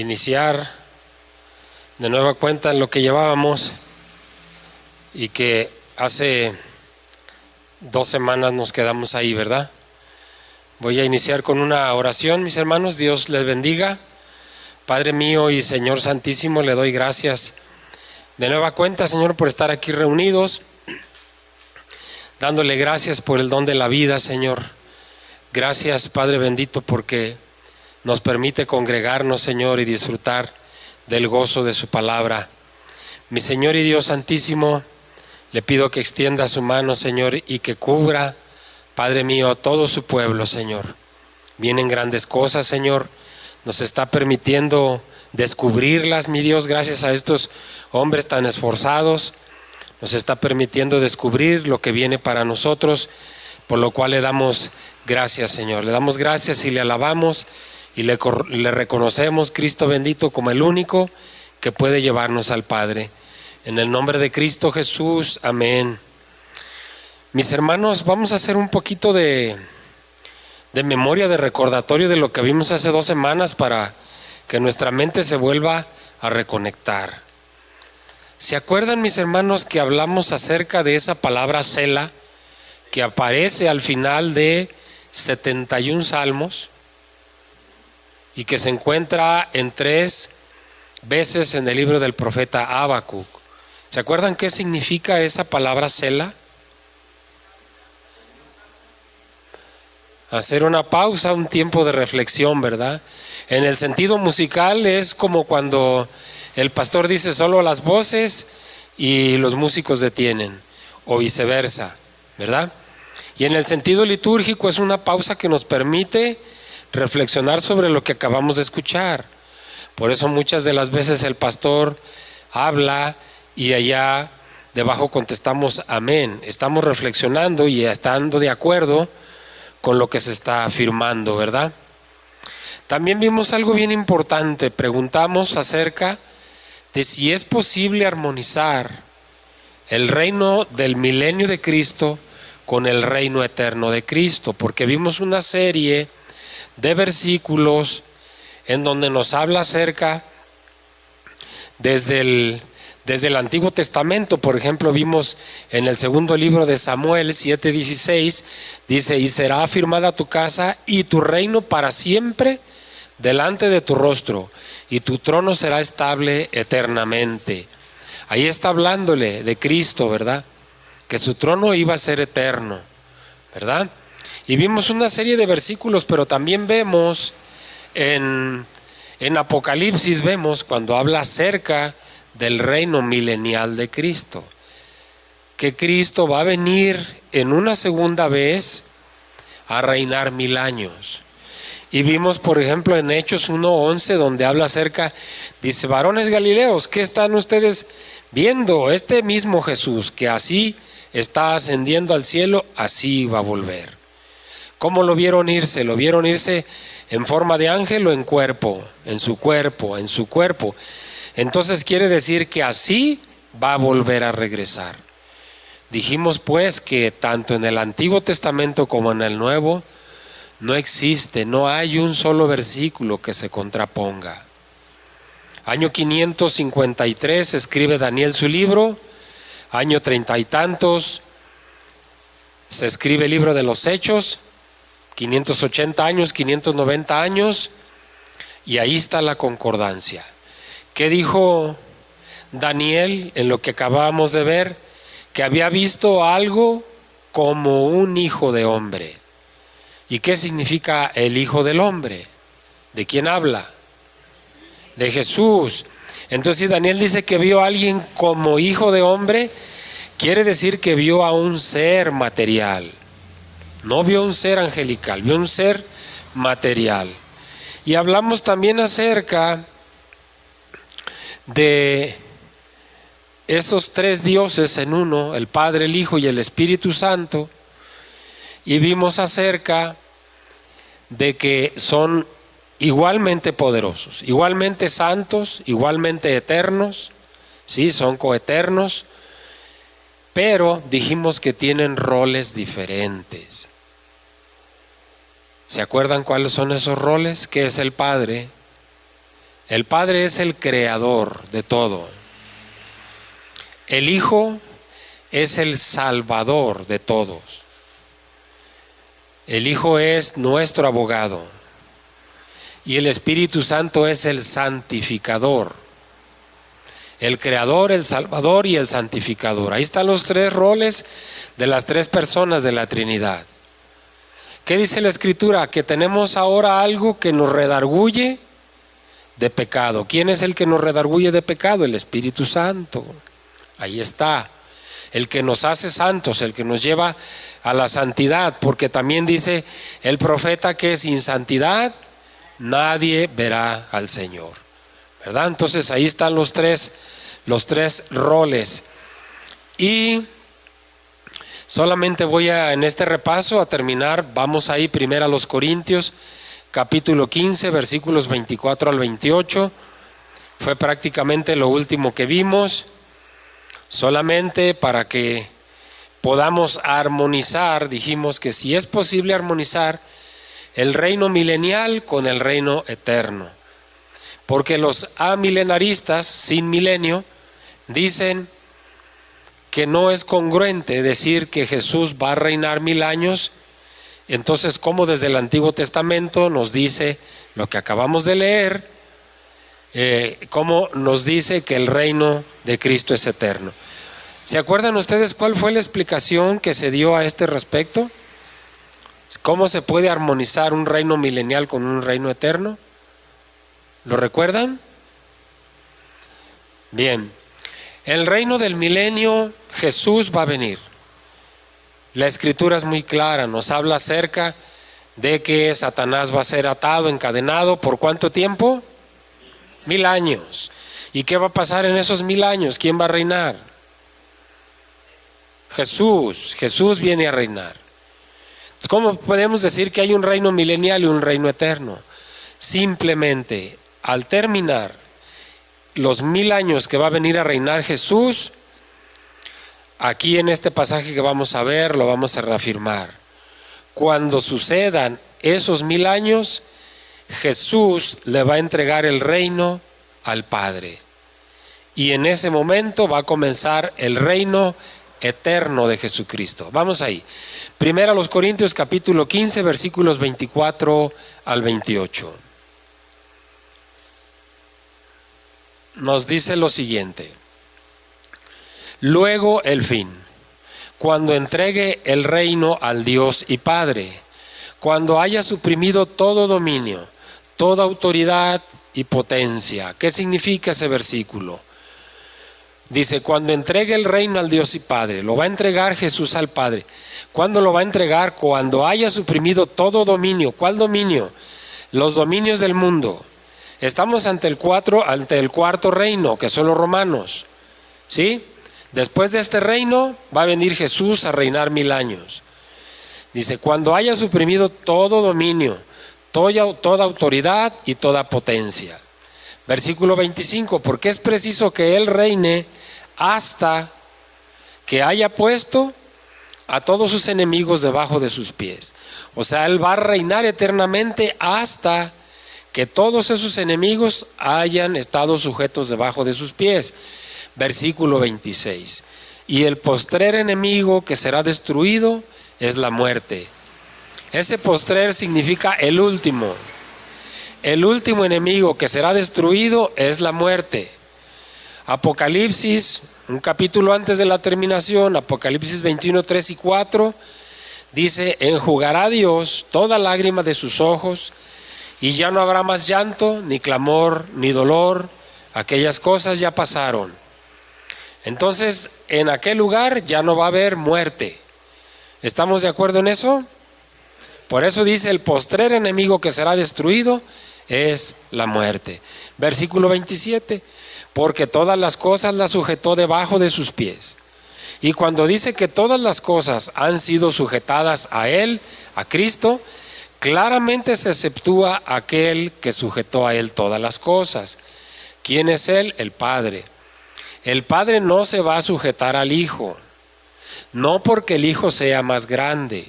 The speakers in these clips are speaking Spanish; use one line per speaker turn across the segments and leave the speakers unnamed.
iniciar de nueva cuenta en lo que llevábamos y que hace 2 semanas nos quedamos ahí, ¿verdad? Voy a iniciar con una oración, mis hermanos. Dios les bendiga. Padre mío y Señor Santísimo, le doy gracias de nueva cuenta, Señor, por estar aquí reunidos, dándole gracias por el don de la vida, Señor. Gracias, Padre bendito, porque nos permite congregarnos, Señor, y disfrutar del gozo de su palabra. Mi Señor y Dios Santísimo, le pido que extienda su mano, Señor, y que cubra, Padre mío, todo su pueblo, Señor. Vienen grandes cosas, Señor. Nos está permitiendo descubrirlas, mi Dios, gracias a estos hombres tan esforzados. Nos está permitiendo descubrir lo que viene para nosotros, por lo cual le damos gracias, Señor. Le damos gracias y le alabamos y le reconocemos, Cristo bendito, como el único que puede llevarnos al Padre. En el nombre de Cristo Jesús, amén. Mis hermanos, vamos a hacer un poquito de memoria, de recordatorio de lo que vimos hace 2 semanas para que nuestra mente se vuelva a reconectar. ¿Se acuerdan, mis hermanos, que hablamos acerca de esa palabra Selah que aparece al final de 71 salmos y que se encuentra en 3 veces en el libro del profeta Habacuc? ¿Se acuerdan qué significa esa palabra Selah? Hacer una pausa, un tiempo de reflexión, ¿verdad? En el sentido musical es como cuando el pastor dice solo las voces y los músicos detienen, o viceversa, ¿verdad? Y en el sentido litúrgico es una pausa que nos permite reflexionar sobre lo que acabamos de escuchar. Por eso muchas de las veces el pastor habla y allá debajo contestamos amén. Estamos reflexionando y estando de acuerdo con lo que se está afirmando, ¿verdad? También vimos algo bien importante. Preguntamos acerca de si es posible armonizar el reino del milenio de Cristo con el reino eterno de Cristo, porque vimos una serie de versículos en donde nos habla acerca desde el Antiguo Testamento. Por ejemplo, vimos en el segundo libro de Samuel 7:16, dice: y será afirmada tu casa y tu reino para siempre delante de tu rostro, y tu trono será estable eternamente. Ahí está hablándole de Cristo, ¿verdad? Que su trono iba a ser eterno, ¿verdad? Y vimos una serie de versículos, pero también vemos en Apocalipsis, vemos cuando habla acerca del reino milenial de Cristo, que Cristo va a venir en una segunda vez a reinar 1000 años. Y vimos, por ejemplo, en Hechos 1:11, donde habla acerca, dice: varones galileos, ¿qué están ustedes viendo? Este mismo Jesús, que así está ascendiendo al cielo, así va a volver. ¿Cómo lo vieron irse? ¿Lo vieron irse en forma de ángel o en cuerpo? En su cuerpo, en su cuerpo. Entonces quiere decir que así va a volver a regresar. Dijimos pues que tanto en el Antiguo Testamento como en el Nuevo no existe, no hay un solo versículo que se contraponga. Año 553 escribe Daniel su libro. Año 30 y tantos se escribe el libro de los Hechos. 580 años, 590 años, y ahí está la concordancia. ¿Qué dijo Daniel en lo que acabábamos de ver? Que había visto algo como un hijo de hombre. ¿Y qué significa el hijo del hombre? ¿De quién habla? De Jesús. Entonces, si Daniel dice que vio a alguien como hijo de hombre, quiere decir que vio a un ser material. No vio un ser angelical, vio un ser material. Y hablamos también acerca de esos 3 dioses en uno, el Padre, el Hijo y el Espíritu Santo, y vimos acerca de que son igualmente poderosos, igualmente santos, igualmente eternos, sí, son coeternos, pero dijimos que tienen roles diferentes. ¿Se acuerdan cuáles son esos roles? ¿Qué es el Padre? El Padre es el creador de todo. El Hijo es el salvador de todos. El Hijo es nuestro abogado. Y el Espíritu Santo es el santificador. El creador, el salvador y el santificador. Ahí están los tres roles de las tres personas de la Trinidad. ¿Qué dice la Escritura? Que tenemos ahora algo que nos redarguye de pecado. ¿Quién es el que nos redarguye de pecado? El Espíritu Santo. Ahí está. El que nos hace santos, el que nos lleva a la santidad, porque también dice el profeta que sin santidad nadie verá al Señor, ¿verdad? Entonces ahí están los tres roles. Y solamente voy en este repaso a terminar. Vamos ahí primero a los Corintios, capítulo 15, versículos 24 al 28. Fue prácticamente lo último que vimos. Solamente para que podamos armonizar, dijimos que si es posible armonizar el reino milenial con el reino eterno. Porque los amilenaristas sin milenio dicen que no es congruente decir que Jesús va a reinar 1000 años. Entonces, como desde el Antiguo Testamento nos dice lo que acabamos de leer, cómo nos dice que el reino de Cristo es eterno. ¿Se acuerdan ustedes cuál fue la explicación que se dio a este respecto? ¿Cómo se puede armonizar un reino milenial con un reino eterno? ¿Lo recuerdan? Bien, el reino del milenio, Jesús va a venir. La Escritura es muy clara, nos habla acerca de que Satanás va a ser atado, encadenado, ¿por cuánto tiempo? 1000 años. ¿Y qué va a pasar en esos 1000 años? ¿Quién va a reinar? Jesús viene a reinar. ¿Cómo podemos decir que hay un reino milenial y un reino eterno? Simplemente al terminar los 1000 años que va a venir a reinar Jesús, aquí en este pasaje que vamos a ver lo vamos a reafirmar. Cuando sucedan esos 1000 años, Jesús le va a entregar el reino al Padre. Y en ese momento va a comenzar el reino eterno de Jesucristo. Vamos ahí. Primero a los Corintios capítulo 15, versículos 24 al 28. Nos dice lo siguiente: luego el fin, cuando entregue el reino al Dios y Padre, cuando haya suprimido todo dominio, toda autoridad y potencia. ¿Qué significa ese versículo? Dice, cuando entregue el reino al Dios y Padre, lo va a entregar Jesús al Padre. ¿Cuándo lo va a entregar? Cuando haya suprimido todo dominio. ¿Cuál dominio? Los dominios del mundo. Estamos ante el cuarto reino, que son los romanos, ¿sí? Después de este reino va a venir Jesús a reinar 1000 años. Dice, cuando haya suprimido todo dominio, toda autoridad y toda potencia. Versículo 25, porque es preciso que Él reine hasta que haya puesto a todos sus enemigos debajo de sus pies. O sea, Él va a reinar eternamente hasta que todos esos enemigos hayan estado sujetos debajo de sus pies. Versículo 26, y el postrer enemigo que será destruido es la muerte. Ese postrer significa el último. El último enemigo que será destruido es la muerte. Apocalipsis, un capítulo antes de la terminación, Apocalipsis 21, 3 y 4, dice, enjugará Dios toda lágrima de sus ojos, y ya no habrá más llanto, ni clamor, ni dolor. Aquellas cosas ya pasaron. Entonces, en aquel lugar ya no va a haber muerte. ¿Estamos de acuerdo en eso? Por eso dice, el postrer enemigo que será destruido es la muerte. Versículo 27, porque todas las cosas las sujetó debajo de sus pies. Y cuando dice que todas las cosas han sido sujetadas a Él, a Cristo, claramente se exceptúa aquel que sujetó a Él todas las cosas. ¿Quién es Él? El Padre. El Padre no se va a sujetar al Hijo, no porque el Hijo sea más grande.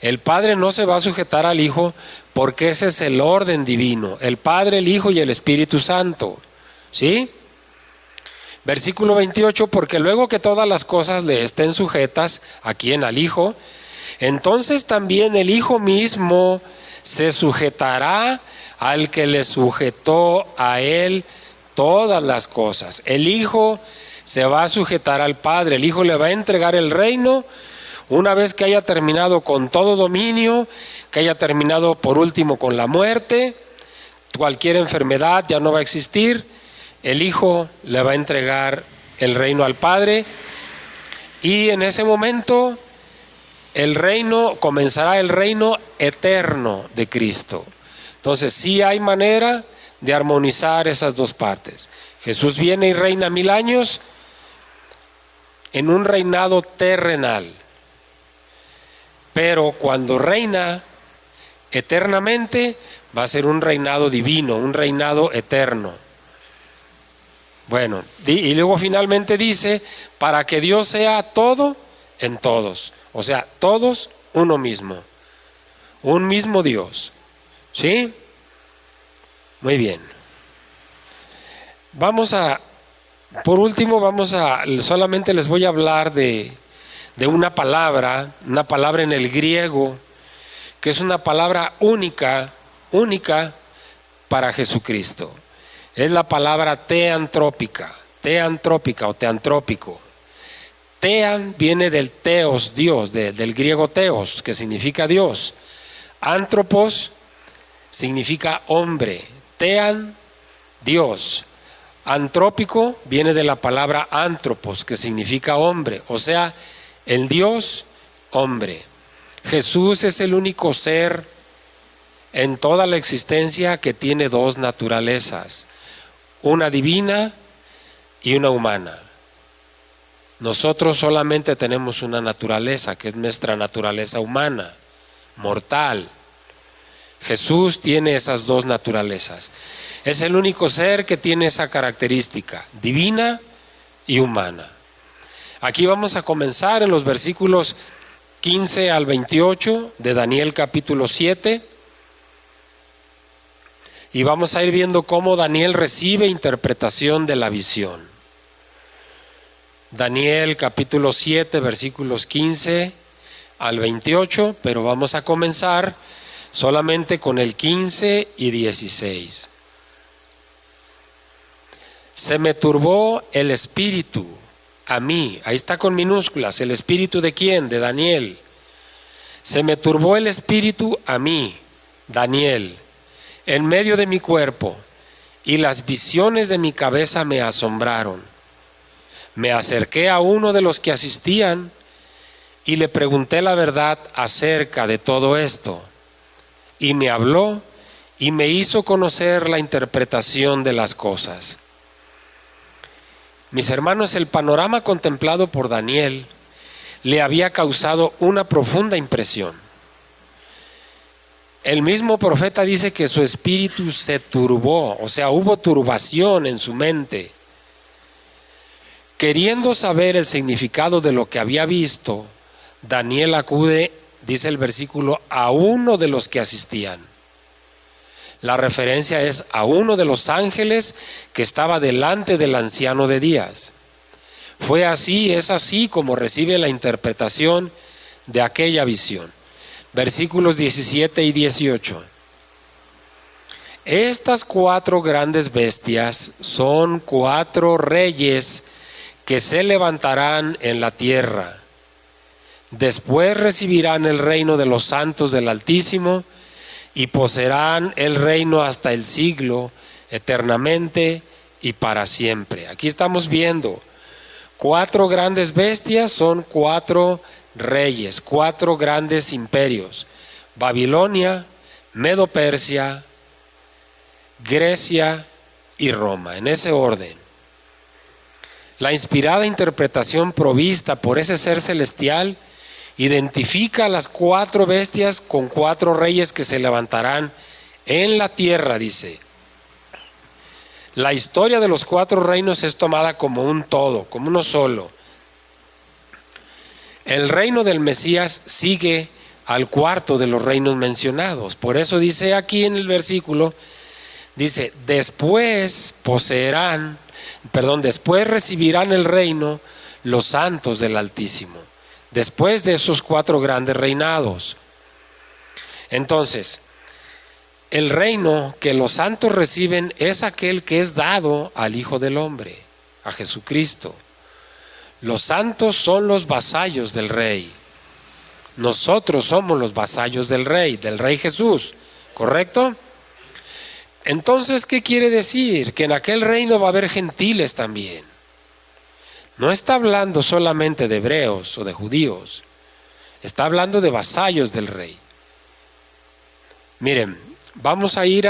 El Padre no se va a sujetar al Hijo porque ese es el orden divino, el Padre, el Hijo y el Espíritu Santo. ¿Sí? Versículo 28, porque luego que todas las cosas le estén sujetas, ¿a quién? Al Hijo. Entonces también el Hijo mismo se sujetará al que le sujetó a él todas las cosas. El Hijo se va a sujetar al Padre, el Hijo le va a entregar el reino una vez que haya terminado con todo dominio, que haya terminado por último con la muerte, cualquier enfermedad ya no va a existir. El Hijo le va a entregar el reino al Padre y en ese momento comenzará el reino eterno de Cristo. Entonces sí hay manera de armonizar esas dos partes. Jesús viene y reina 1000 años en un reinado terrenal, pero cuando reina eternamente va a ser un reinado divino, un reinado eterno. Bueno, y luego finalmente dice, para que Dios sea todo en todos. O sea, todos uno mismo. Un mismo Dios. ¿Sí? Muy bien. Por último, solamente les voy a hablar de una palabra en el griego, que es una palabra única para Jesucristo. Es la palabra teantrópica o teantrópico. Tean viene del teos, Dios, del griego teos, que significa Dios. Antropos significa hombre. Tean, Dios. Antrópico viene de la palabra antropos, que significa hombre, o sea, el Dios hombre. Jesús es el único ser en toda la existencia que tiene dos naturalezas, una divina y una humana. Nosotros solamente tenemos una naturaleza, que es nuestra naturaleza humana, mortal. Jesús tiene esas dos naturalezas. Es el único ser que tiene esa característica, divina y humana. Aquí vamos a comenzar en los versículos 15 al 28 de Daniel capítulo 7. Y vamos a ir viendo cómo Daniel recibe interpretación de la visión. Daniel capítulo 7, versículos 15 al 28, pero vamos a comenzar solamente con el 15 y 16. Se me turbó el espíritu a mí, ahí está con minúsculas, ¿el espíritu de quién? De Daniel. Se me turbó el espíritu a mí, Daniel, en medio de mi cuerpo, y las visiones de mi cabeza me asombraron. Me acerqué a uno de los que asistían y le pregunté la verdad acerca de todo esto. Y me habló y me hizo conocer la interpretación de las cosas. Mis hermanos, el panorama contemplado por Daniel le había causado una profunda impresión. El mismo profeta dice que su espíritu se turbó, o sea, hubo turbación en su mente. Queriendo saber el significado de lo que había visto, Daniel acude, dice el versículo, a uno de los que asistían. La referencia es a uno de los ángeles que estaba delante del anciano de días. Es así como recibe la interpretación de aquella visión. Versículos 17 y 18. Estas 4 grandes bestias son 4 reyes que se levantarán en la tierra. Después recibirán el reino de los santos del Altísimo y poseerán el reino hasta el siglo, eternamente y para siempre. Aquí estamos viendo 4 grandes bestias, son 4 reyes, 4 grandes imperios: Babilonia, Medo-Persia, Grecia y Roma, en ese orden. La inspirada interpretación provista por ese ser celestial identifica a las 4 bestias con 4 reyes que se levantarán en la tierra, dice. La historia de los 4 reinos es tomada como un todo, como uno solo. El reino del Mesías sigue al cuarto de los reinos mencionados. Por eso dice aquí en el versículo, dice, después recibirán el reino los santos del Altísimo, después de esos 4 grandes reinados. Entonces, el reino que los santos reciben es aquel que es dado al Hijo del Hombre, a Jesucristo. Los santos son los vasallos del Rey. Nosotros somos los vasallos del Rey Jesús, ¿correcto? Entonces, ¿qué quiere decir? Que en aquel reino va a haber gentiles también. No está hablando solamente de hebreos o de judíos, está hablando de vasallos del Rey. Miren, vamos a ir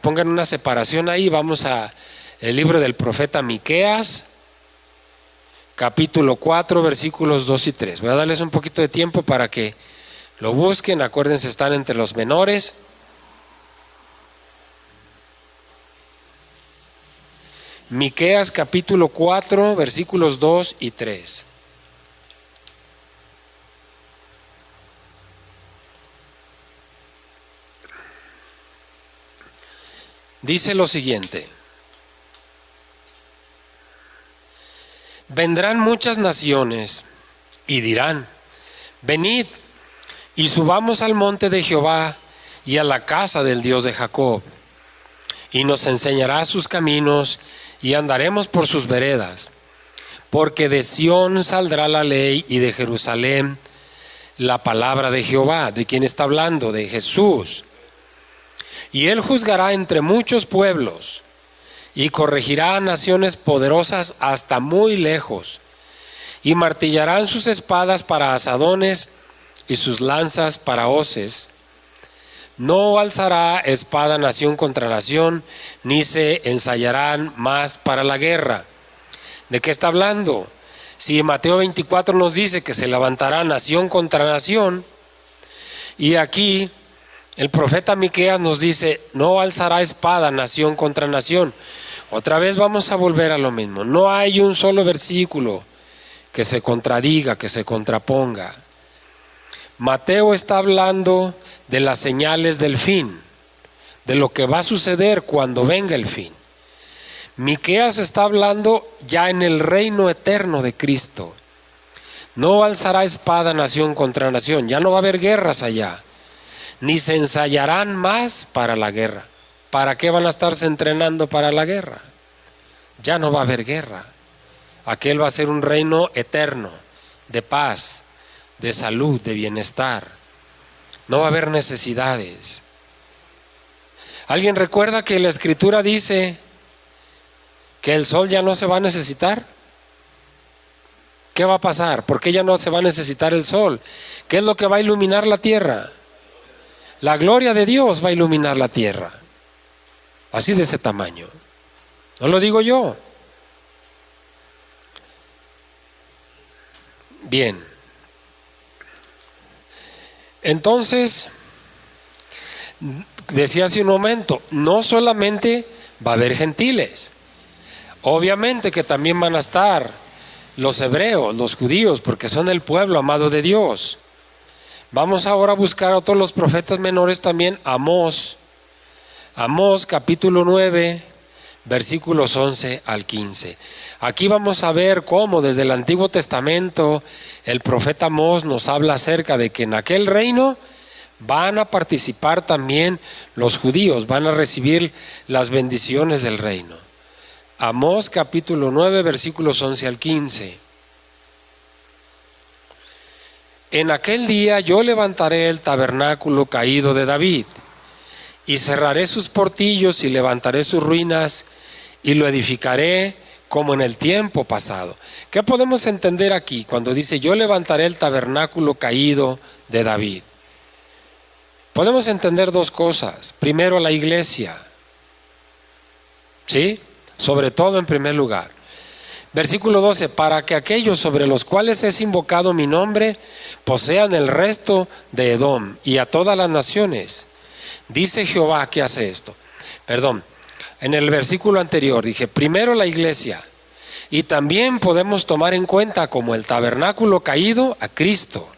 pongan una separación ahí, vamos a el libro del profeta Miqueas, capítulo 4, versículos 2 y 3. Voy a darles un poquito de tiempo para que lo busquen, acuérdense, están entre los menores. Miqueas capítulo 4, versículos 2 y 3. Dice lo siguiente: vendrán muchas naciones y dirán, venid y subamos al monte de Jehová y a la casa del Dios de Jacob, y nos enseñará sus caminos y andaremos por sus veredas, porque de Sión saldrá la ley y de Jerusalén la palabra de Jehová. ¿De quién está hablando? De Jesús. Y él juzgará entre muchos pueblos y corregirá a naciones poderosas hasta muy lejos, y martillarán sus espadas para asadones y sus lanzas para hoces. No alzará espada nación contra nación, ni se ensayarán más para la guerra. ¿De qué está hablando? Si en Mateo 24 nos dice que se levantará nación contra nación, y aquí el profeta Miqueas nos dice, no alzará espada nación contra nación. Otra vez vamos a volver a lo mismo. No hay un solo versículo que se contradiga, que se contraponga. Mateo está hablando de las señales del fin, de lo que va a suceder cuando venga el fin. Miqueas está hablando ya en el reino eterno de Cristo. No alzará espada nación contra nación, ya no va a haber guerras allá, ni se ensayarán más para la guerra. ¿Para qué van a estarse entrenando para la guerra? Ya no va a haber guerra. Aquel va a ser un reino eterno, de paz, de salud, de bienestar. No va a haber necesidades. ¿Alguien recuerda que la Escritura dice que el sol ya no se va a necesitar? ¿Qué va a pasar? ¿Por qué ya no se va a necesitar el sol? ¿Qué es lo que va a iluminar la tierra? La gloria de Dios va a iluminar la tierra. Así de ese tamaño. No lo digo yo. Bien. Entonces, decía hace un momento, no solamente va a haber gentiles. Obviamente que también van a estar los hebreos, los judíos, porque son el pueblo amado de Dios. Vamos ahora a buscar a todos los profetas menores también. Amós capítulo 9, versículos 11 al 15. Aquí vamos a ver cómo desde el Antiguo Testamento el profeta Amós nos habla acerca de que en aquel reino van a participar también los judíos, van a recibir las bendiciones del reino. Amós capítulo 9, versículos 11 al 15. En aquel día yo levantaré el tabernáculo caído de David, y cerraré sus portillos y levantaré sus ruinas, y lo edificaré como en el tiempo pasado. ¿Qué podemos entender aquí cuando dice yo levantaré el tabernáculo caído de David? Podemos entender dos cosas. Primero, la iglesia, ¿sí? Sobre todo en primer lugar. Versículo 12, para que aquellos sobre los cuales es invocado mi nombre posean el resto de Edom y a todas las naciones. Dice Jehová que hace esto. Perdón, en el versículo anterior dije, primero la iglesia, y también podemos tomar en cuenta como el tabernáculo caído a Cristo.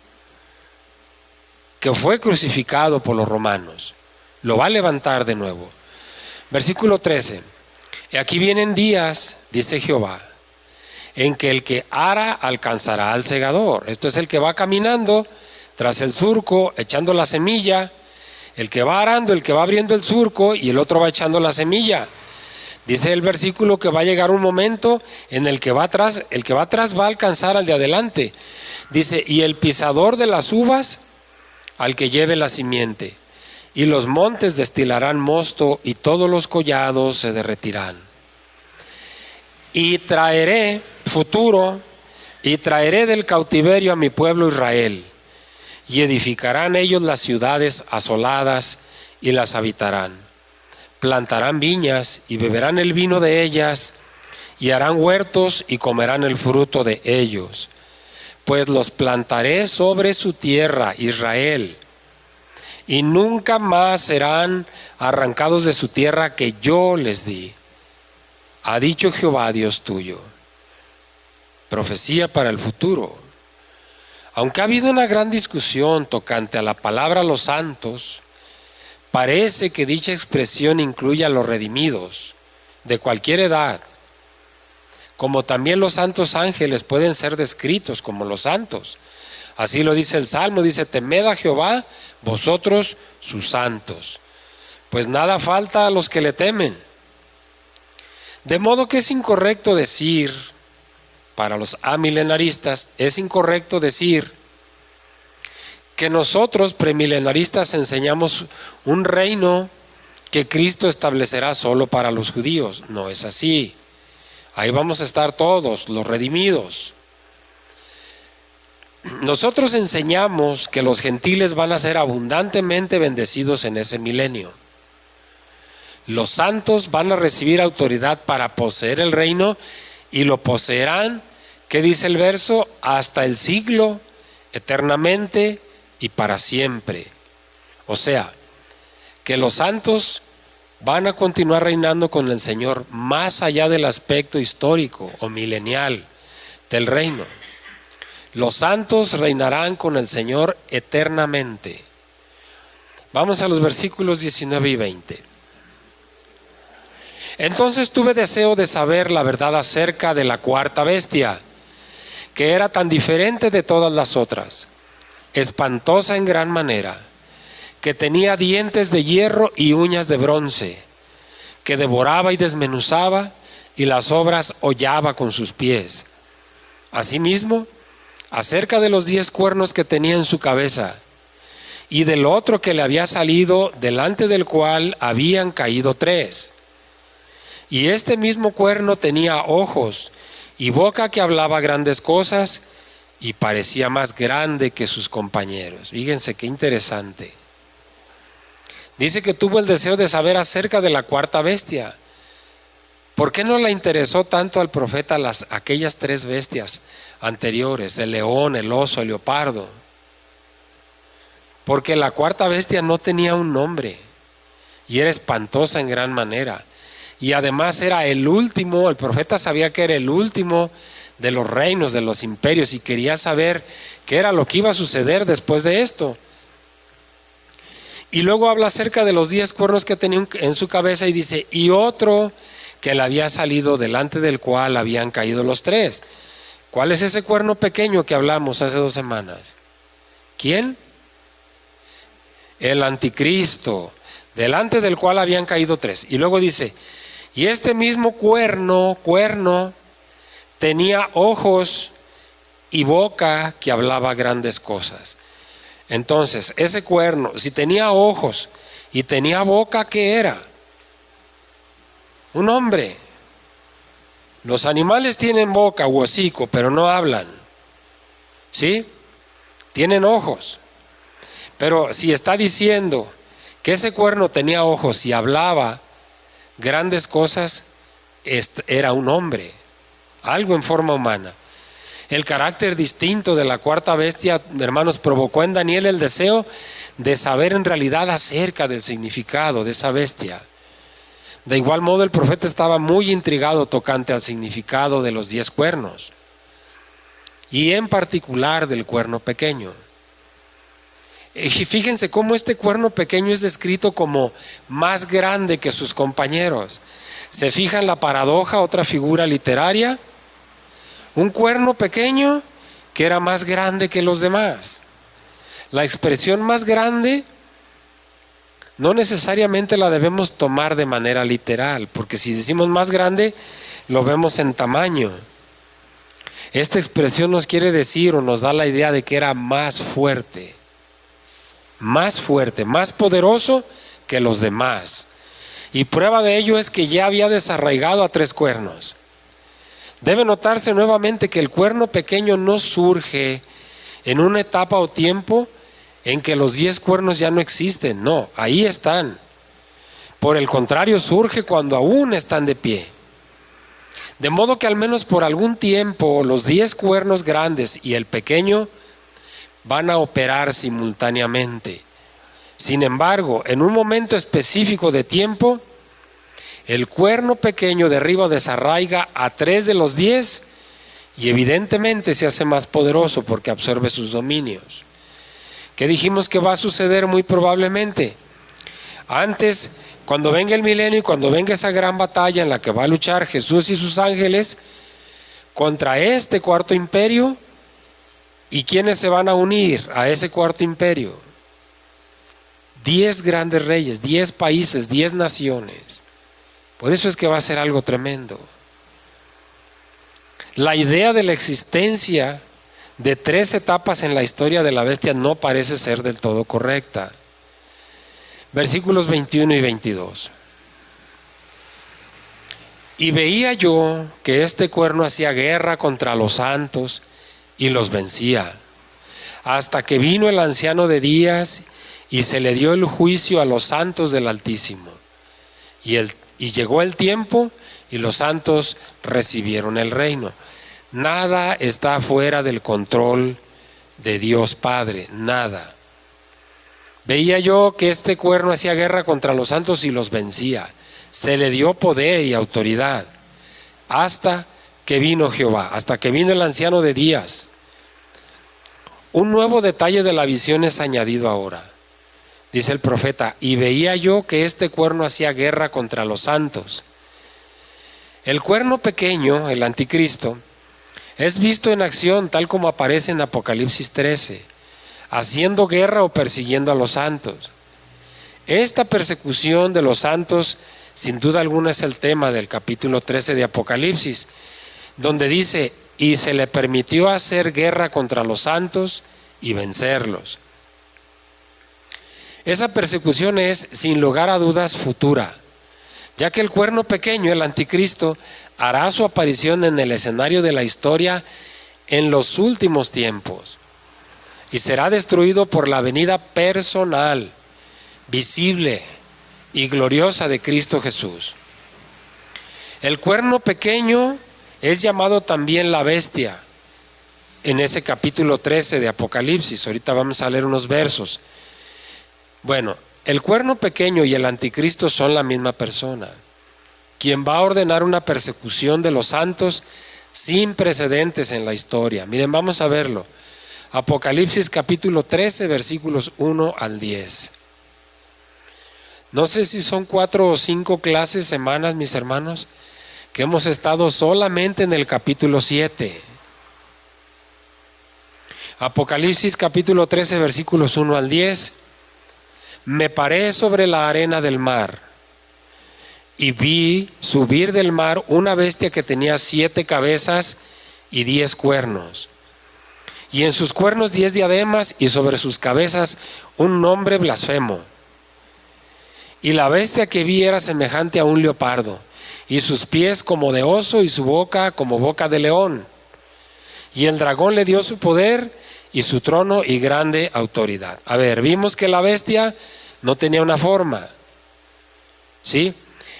que fue crucificado por los romanos. Lo va a levantar de nuevo. Versículo 13. Y aquí vienen días, dice Jehová, en que el que ara alcanzará al segador. Esto es el que va caminando tras el surco, echando la semilla. El que va arando, el que va abriendo el surco, y el otro va echando la semilla. Dice el versículo que va a llegar un momento en el que va atrás va a alcanzar al de adelante. Dice, y el pisador de las uvas al que lleve la simiente, y los montes destilarán mosto, y todos los collados se derretirán. Y traeré, futuro, y traeré del cautiverio a mi pueblo Israel, y edificarán ellos las ciudades asoladas, y las habitarán. Plantarán viñas, y beberán el vino de ellas, y harán huertos, y comerán el fruto de ellos. Pues los plantaré sobre su tierra, Israel, y nunca más serán arrancados de su tierra que yo les di. Ha dicho Jehová Dios tuyo. Profecía para el futuro. Aunque ha habido una gran discusión tocante a la palabra los santos, parece que dicha expresión incluye a los redimidos de cualquier edad, como también los santos ángeles pueden ser descritos como los santos. Así lo dice el Salmo, dice, temed a Jehová, vosotros sus santos, pues nada falta a los que le temen. De modo que es incorrecto decir, para los amilenaristas, es incorrecto decir que nosotros premilenaristas enseñamos un reino que Cristo establecerá solo para los judíos. No es así. Ahí vamos a estar todos, los redimidos. Nosotros enseñamos que los gentiles van a ser abundantemente bendecidos en ese milenio. Los santos van a recibir autoridad para poseer el reino y lo poseerán, ¿qué dice el verso? Hasta el siglo, eternamente y para siempre. O sea, que los santos van a continuar reinando con el Señor más allá del aspecto histórico o milenial del reino. Los santos reinarán con el Señor eternamente. Vamos a los versículos 19 y 20. Entonces tuve deseo de saber la verdad acerca de la cuarta bestia, que era tan diferente de todas las otras, espantosa en gran manera, que tenía dientes de hierro y uñas de bronce, que devoraba y desmenuzaba, y las obras hollaba con sus pies. Asimismo, acerca de los 10 cuernos que tenía en su cabeza, y del otro que le había salido, delante del cual habían caído 3. Y este mismo cuerno tenía ojos y boca que hablaba grandes cosas, y parecía más grande que sus compañeros. Fíjense qué interesante. Dice que tuvo el deseo de saber acerca de la cuarta bestia. ¿Por qué no le interesó tanto al profeta aquellas 3 bestias anteriores, el león, el oso, el leopardo? Porque la cuarta bestia no tenía un nombre y era espantosa en gran manera. Y además era el último, el profeta sabía que era el último de los reinos, de los imperios, y quería saber qué era lo que iba a suceder después de esto. Y luego habla acerca de los 10 cuernos que tenía en su cabeza y dice, y otro que le había salido, delante del cual habían caído los 3. ¿Cuál es ese cuerno pequeño que hablamos hace 2 semanas? ¿Quién? El anticristo, delante del cual habían caído 3. Y luego dice, y este mismo cuerno tenía ojos y boca que hablaba grandes cosas. Entonces, ese cuerno, si tenía ojos y tenía boca, ¿qué era? Un hombre. Los animales tienen boca u hocico, pero no hablan. ¿Sí? Tienen ojos. Pero si está diciendo que ese cuerno tenía ojos y hablaba grandes cosas, era un hombre, algo en forma humana. El carácter distinto de la cuarta bestia, hermanos, provocó en Daniel el deseo de saber en realidad acerca del significado de esa bestia. De igual modo, el profeta estaba muy intrigado tocante al significado de los 10 cuernos, y en particular del cuerno pequeño. Y fíjense cómo este cuerno pequeño es descrito como más grande que sus compañeros. ¿Se fijan la paradoja, otra figura literaria? Un cuerno pequeño que era más grande que los demás. La expresión más grande no necesariamente la debemos tomar de manera literal, porque si decimos más grande, lo vemos en tamaño. Esta expresión nos quiere decir o nos da la idea de que era más fuerte, más poderoso que los demás. Y prueba de ello es que ya había desarraigado a 3 cuernos. Debe notarse nuevamente que el cuerno pequeño no surge en una etapa o tiempo en que los 10 cuernos ya no existen. No, ahí están. Por el contrario, surge cuando aún están de pie. De modo que al menos por algún tiempo los 10 cuernos grandes y el pequeño van a operar simultáneamente. Sin embargo, en un momento específico de tiempo, el cuerno pequeño derriba o desarraiga a 3 de los 10 y evidentemente se hace más poderoso porque absorbe sus dominios. ¿Qué dijimos que va a suceder muy probablemente? Antes, cuando venga el milenio y cuando venga esa gran batalla en la que va a luchar Jesús y sus ángeles contra este cuarto imperio, ¿y quiénes se van a unir a ese cuarto imperio? 10 grandes reyes, 10 países, 10 naciones. Por eso es que va a ser algo tremendo. La idea de la existencia de 3 etapas en la historia de la bestia no parece ser del todo correcta. Versículos 21 y 22. Y veía yo que este cuerno hacía guerra contra los santos y los vencía, hasta que vino el anciano de días y se le dio el juicio a los santos del Altísimo. Y llegó el tiempo y los santos recibieron el reino. Nada está fuera del control de Dios Padre, nada. Veía yo que este cuerno hacía guerra contra los santos y los vencía. Se le dio poder y autoridad hasta que vino Jehová, hasta que vino el anciano de días. Un nuevo detalle de la visión es añadido ahora. Dice el profeta, y veía yo que este cuerno hacía guerra contra los santos. El cuerno pequeño, el anticristo, es visto en acción tal como aparece en Apocalipsis 13, haciendo guerra o persiguiendo a los santos. Esta persecución de los santos sin duda alguna es el tema del capítulo 13 de Apocalipsis, donde dice, y se le permitió hacer guerra contra los santos y vencerlos. Esa persecución es, sin lugar a dudas, futura, ya que el cuerno pequeño, el anticristo, hará su aparición en el escenario de la historia en los últimos tiempos y será destruido por la venida personal, visible y gloriosa de Cristo Jesús. El cuerno pequeño es llamado también la bestia en ese capítulo 13 de Apocalipsis. Ahorita vamos a leer unos versos. Bueno, el cuerno pequeño y el anticristo son la misma persona, quien va a ordenar una persecución de los santos sin precedentes en la historia. Miren, vamos a verlo. Apocalipsis capítulo 13, versículos 1 al 10. No sé si son 4 o 5 clases, semanas, mis hermanos, que hemos estado solamente en el capítulo 7. Apocalipsis capítulo 13, versículos 1 al 10. Me paré sobre la arena del mar y vi subir del mar una bestia que tenía 7 cabezas y 10 cuernos, y en sus cuernos 10 diademas, y sobre sus cabezas un nombre blasfemo. Y la bestia que vi era semejante a un leopardo, y sus pies como de oso, y su boca como boca de león. Y el dragón le dio su poder y su trono y grande autoridad. A ver, vimos que la bestia no tenía una forma, ¿sí?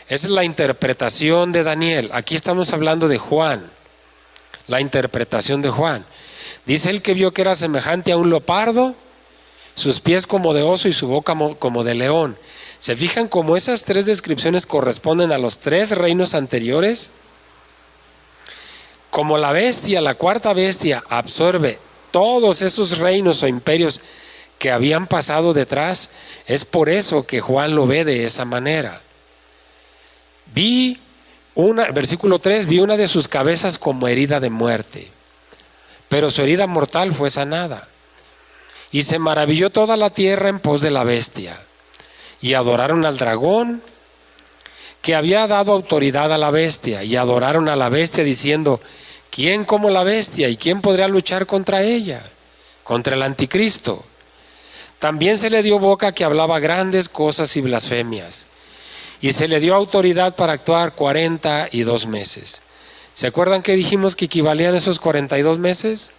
Esa es la interpretación de Daniel. Aquí estamos hablando de Juan, la interpretación de Juan. Dice él que vio que era semejante a un leopardo, sus pies como de oso y su boca como de león. ¿Se fijan cómo esas 3 descripciones corresponden a los 3 reinos anteriores? Como la bestia, la cuarta bestia, absorbe todos esos reinos o imperios que habían pasado detrás. Es por eso que Juan lo ve de esa manera. Versículo 3, vi una de sus cabezas como herida de muerte, pero su herida mortal fue sanada. Y se maravilló toda la tierra en pos de la bestia, y adoraron al dragón, que había dado autoridad a la bestia, y adoraron a la bestia diciendo: ¿quién como la bestia? ¿Y quién podría luchar contra ella? Contra el anticristo. También se le dio boca que hablaba grandes cosas y blasfemias, y se le dio autoridad para actuar 42 meses. ¿Se acuerdan que dijimos que equivalían esos 42 meses?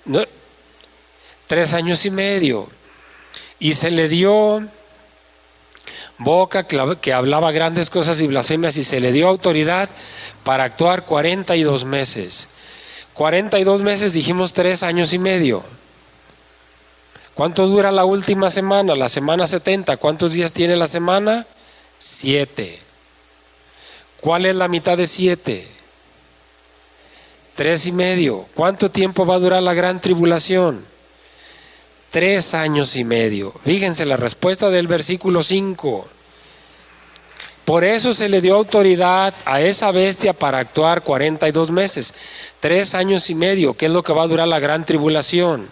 No, 3 años y medio. Y se le dio boca que hablaba grandes cosas y blasfemias, y se le dio autoridad para actuar 42 meses. 42 meses, dijimos 3 años y medio. ¿Cuánto dura la última semana? La semana 70. ¿Cuántos días tiene la semana? 7. ¿Cuál es la mitad de 7? 3 y medio. ¿Cuánto tiempo va a durar la gran tribulación? 3 años y medio. Fíjense la respuesta del versículo 5. Por eso se le dio autoridad a esa bestia para actuar 42 meses. 3 años y medio. ¿Qué es lo que va a durar la gran tribulación?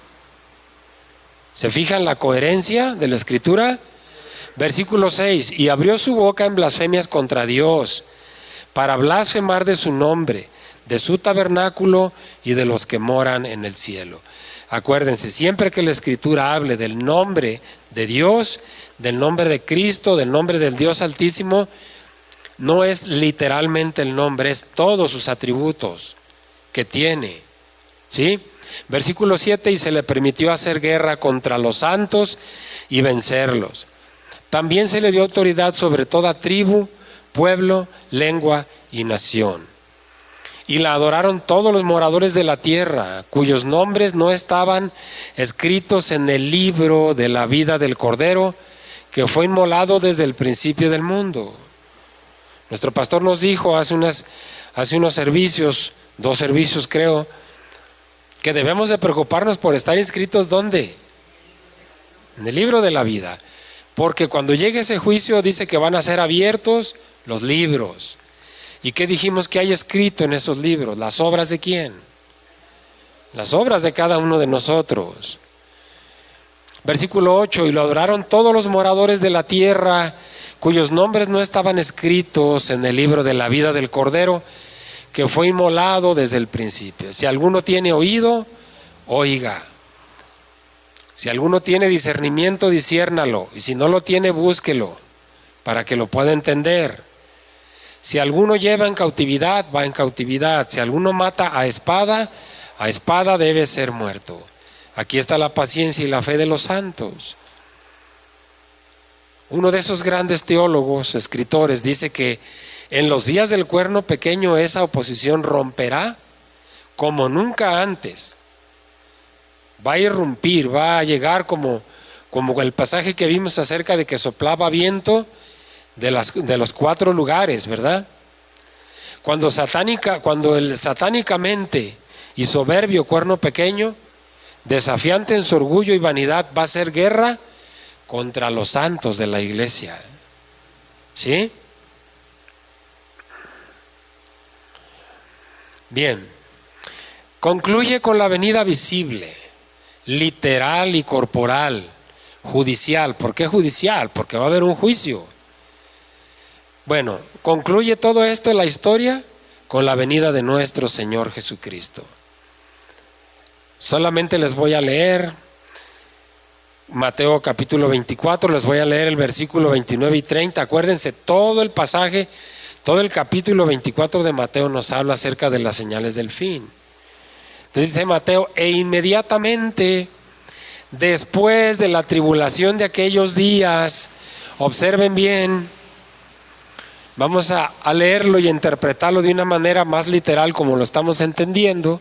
¿Se fijan la coherencia de la escritura? Versículo 6. Y abrió su boca en blasfemias contra Dios, para blasfemar de su nombre, de su tabernáculo y de los que moran en el cielo. Acuérdense, siempre que la escritura hable del nombre de Dios, del nombre de Cristo, del nombre del Dios Altísimo, no es literalmente el nombre, es todos sus atributos que tiene. ¿Sí? Versículo 7, y se le permitió hacer guerra contra los santos y vencerlos. También se le dio autoridad sobre toda tribu, pueblo, lengua y nación. Y la adoraron todos los moradores de la tierra, cuyos nombres no estaban escritos en el libro de la vida del Cordero, que fue inmolado desde el principio del mundo. Nuestro pastor nos dijo hace unos servicios, 2 servicios creo, que debemos de preocuparnos por estar inscritos ¿dónde? En el libro de la vida. Porque cuando llegue ese juicio dice que van a ser abiertos los libros. ¿Y qué dijimos que hay escrito en esos libros? ¿Las obras de quién? Las obras de cada uno de nosotros. Versículo 8, y lo adoraron todos los moradores de la tierra, cuyos nombres no estaban escritos en el libro de la vida del Cordero, que fue inmolado desde el principio. Si alguno tiene oído, oiga. Si alguno tiene discernimiento, disciérnalo. Y si no lo tiene, búsquelo, para que lo pueda entender. Si alguno lleva en cautividad, va en cautividad. Si alguno mata a espada debe ser muerto. Aquí está la paciencia y la fe de los santos. Uno de esos grandes teólogos, escritores, dice que en los días del cuerno pequeño esa oposición romperá como nunca antes. Va a irrumpir, va a llegar como el pasaje que vimos acerca de que soplaba viento de los 4 lugares, ¿verdad? Cuando el satánicamente y soberbio cuerno pequeño, desafiante en su orgullo y vanidad, va a hacer guerra contra los santos de la iglesia. ¿Sí? Bien, concluye con la venida visible, literal y corporal, judicial. ¿Por qué judicial? Porque va a haber un juicio. Bueno, concluye todo esto en la historia con la venida de nuestro Señor Jesucristo. Solamente les voy a leer Mateo capítulo 24, les voy a leer el versículo 29 y 30. Acuérdense, todo el pasaje, todo el capítulo 24 de Mateo nos habla acerca de las señales del fin. Entonces dice Mateo, e inmediatamente después de la tribulación de aquellos días, observen bien, vamos a leerlo y interpretarlo de una manera más literal como lo estamos entendiendo.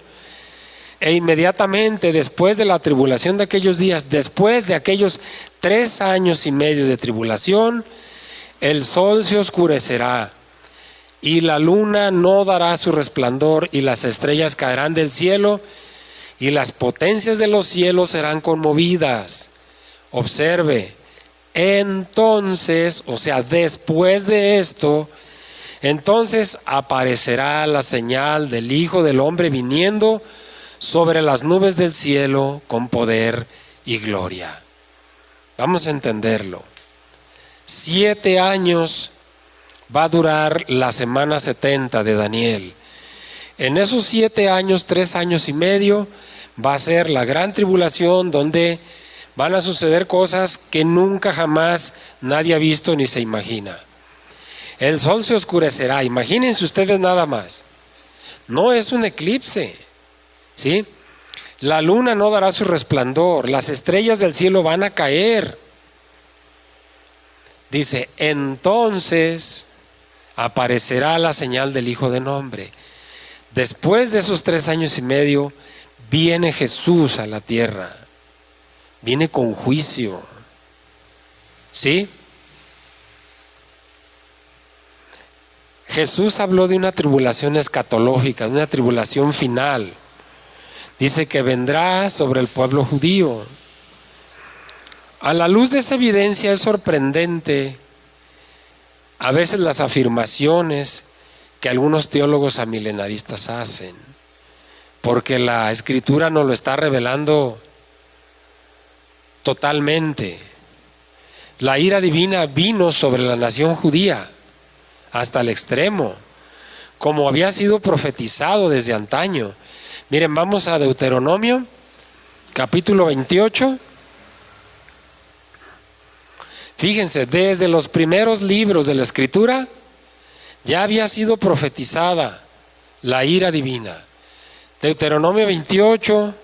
E inmediatamente después de la tribulación de aquellos días, después de aquellos 3 años y medio de tribulación, el sol se oscurecerá y la luna no dará su resplandor y las estrellas caerán del cielo y las potencias de los cielos serán conmovidas. Observe, entonces, o sea, después de esto, entonces aparecerá la señal del Hijo del Hombre viniendo sobre las nubes del cielo con poder y gloria. Vamos a entenderlo. 7 años va a durar la semana 70 de Daniel. En esos 7 años, 3 años y medio, va a ser la gran tribulación donde van a suceder cosas que nunca jamás nadie ha visto ni se imagina. El sol se oscurecerá, imagínense ustedes nada más. No es un eclipse, ¿sí? La luna no dará su resplandor, las estrellas del cielo van a caer. Dice, entonces aparecerá la señal del Hijo del Hombre. Después de esos 3 años y medio, viene Jesús a la tierra. Viene con juicio. ¿Sí? Jesús habló de una tribulación escatológica, de una tribulación final. Dice que vendrá sobre el pueblo judío. A la luz de esa evidencia es sorprendente a veces las afirmaciones que algunos teólogos amilenaristas hacen, porque la Escritura nos lo está revelando totalmente. La ira divina vino sobre la nación judía hasta el extremo, como había sido profetizado desde antaño. Miren, vamos a Deuteronomio, capítulo 28. Fíjense, desde los primeros libros de la Escritura ya había sido profetizada la ira divina. Deuteronomio 28,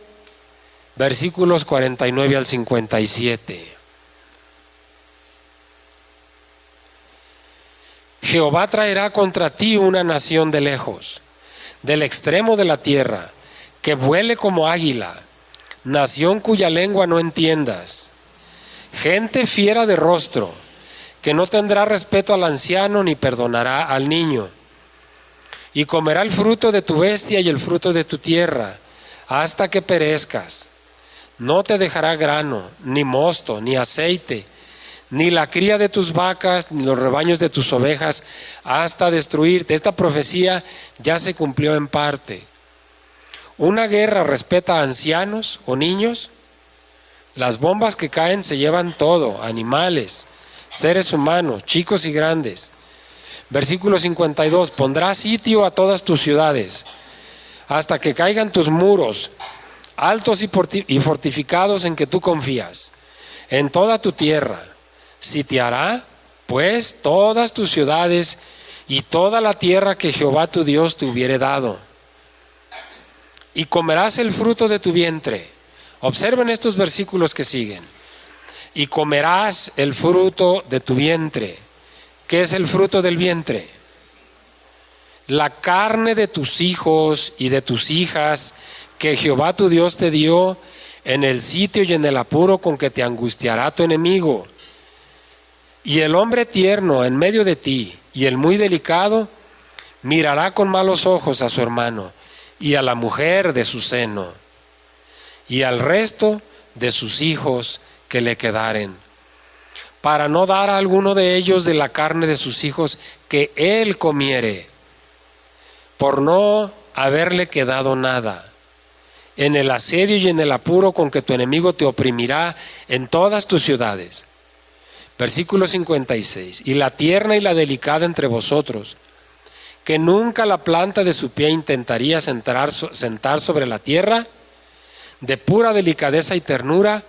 versículos 49 al 57. Jehová traerá contra ti una nación de lejos, del extremo de la tierra, que vuele como águila, nación cuya lengua no entiendas, gente fiera de rostro, que no tendrá respeto al anciano ni perdonará al niño, y comerá el fruto de tu bestia y el fruto de tu tierra, hasta que perezcas. No te dejará grano, ni mosto, ni aceite, ni la cría de tus vacas, ni los rebaños de tus ovejas, hasta destruirte. Esta profecía ya se cumplió en parte. Una guerra respeta a ancianos o niños. Las bombas que caen se llevan todo, animales, seres humanos, chicos y grandes. Versículo 52, pondrá sitio a todas tus ciudades, hasta que caigan tus muros, altos y fortificados en que tú confías, en toda tu tierra. Sitiará, pues, todas tus ciudades y toda la tierra que Jehová tu Dios te hubiere dado. Y comerás el fruto de tu vientre. Observen estos versículos que siguen. Y comerás el fruto de tu vientre. ¿Qué es el fruto del vientre? La carne de tus hijos y de tus hijas que Jehová tu Dios te dio en el sitio y en el apuro con que te angustiará tu enemigo. Y el hombre tierno en medio de ti y el muy delicado mirará con malos ojos a su hermano y a la mujer de su seno y al resto de sus hijos que le quedaren, para no dar a alguno de ellos de la carne de sus hijos que él comiere, por no haberle quedado nada, en el asedio y en el apuro con que tu enemigo te oprimirá en todas tus ciudades. Versículo 56, y la tierna y la delicada entre vosotros, que nunca la planta de su pie intentaría sentar sobre la tierra, de pura delicadeza y ternura,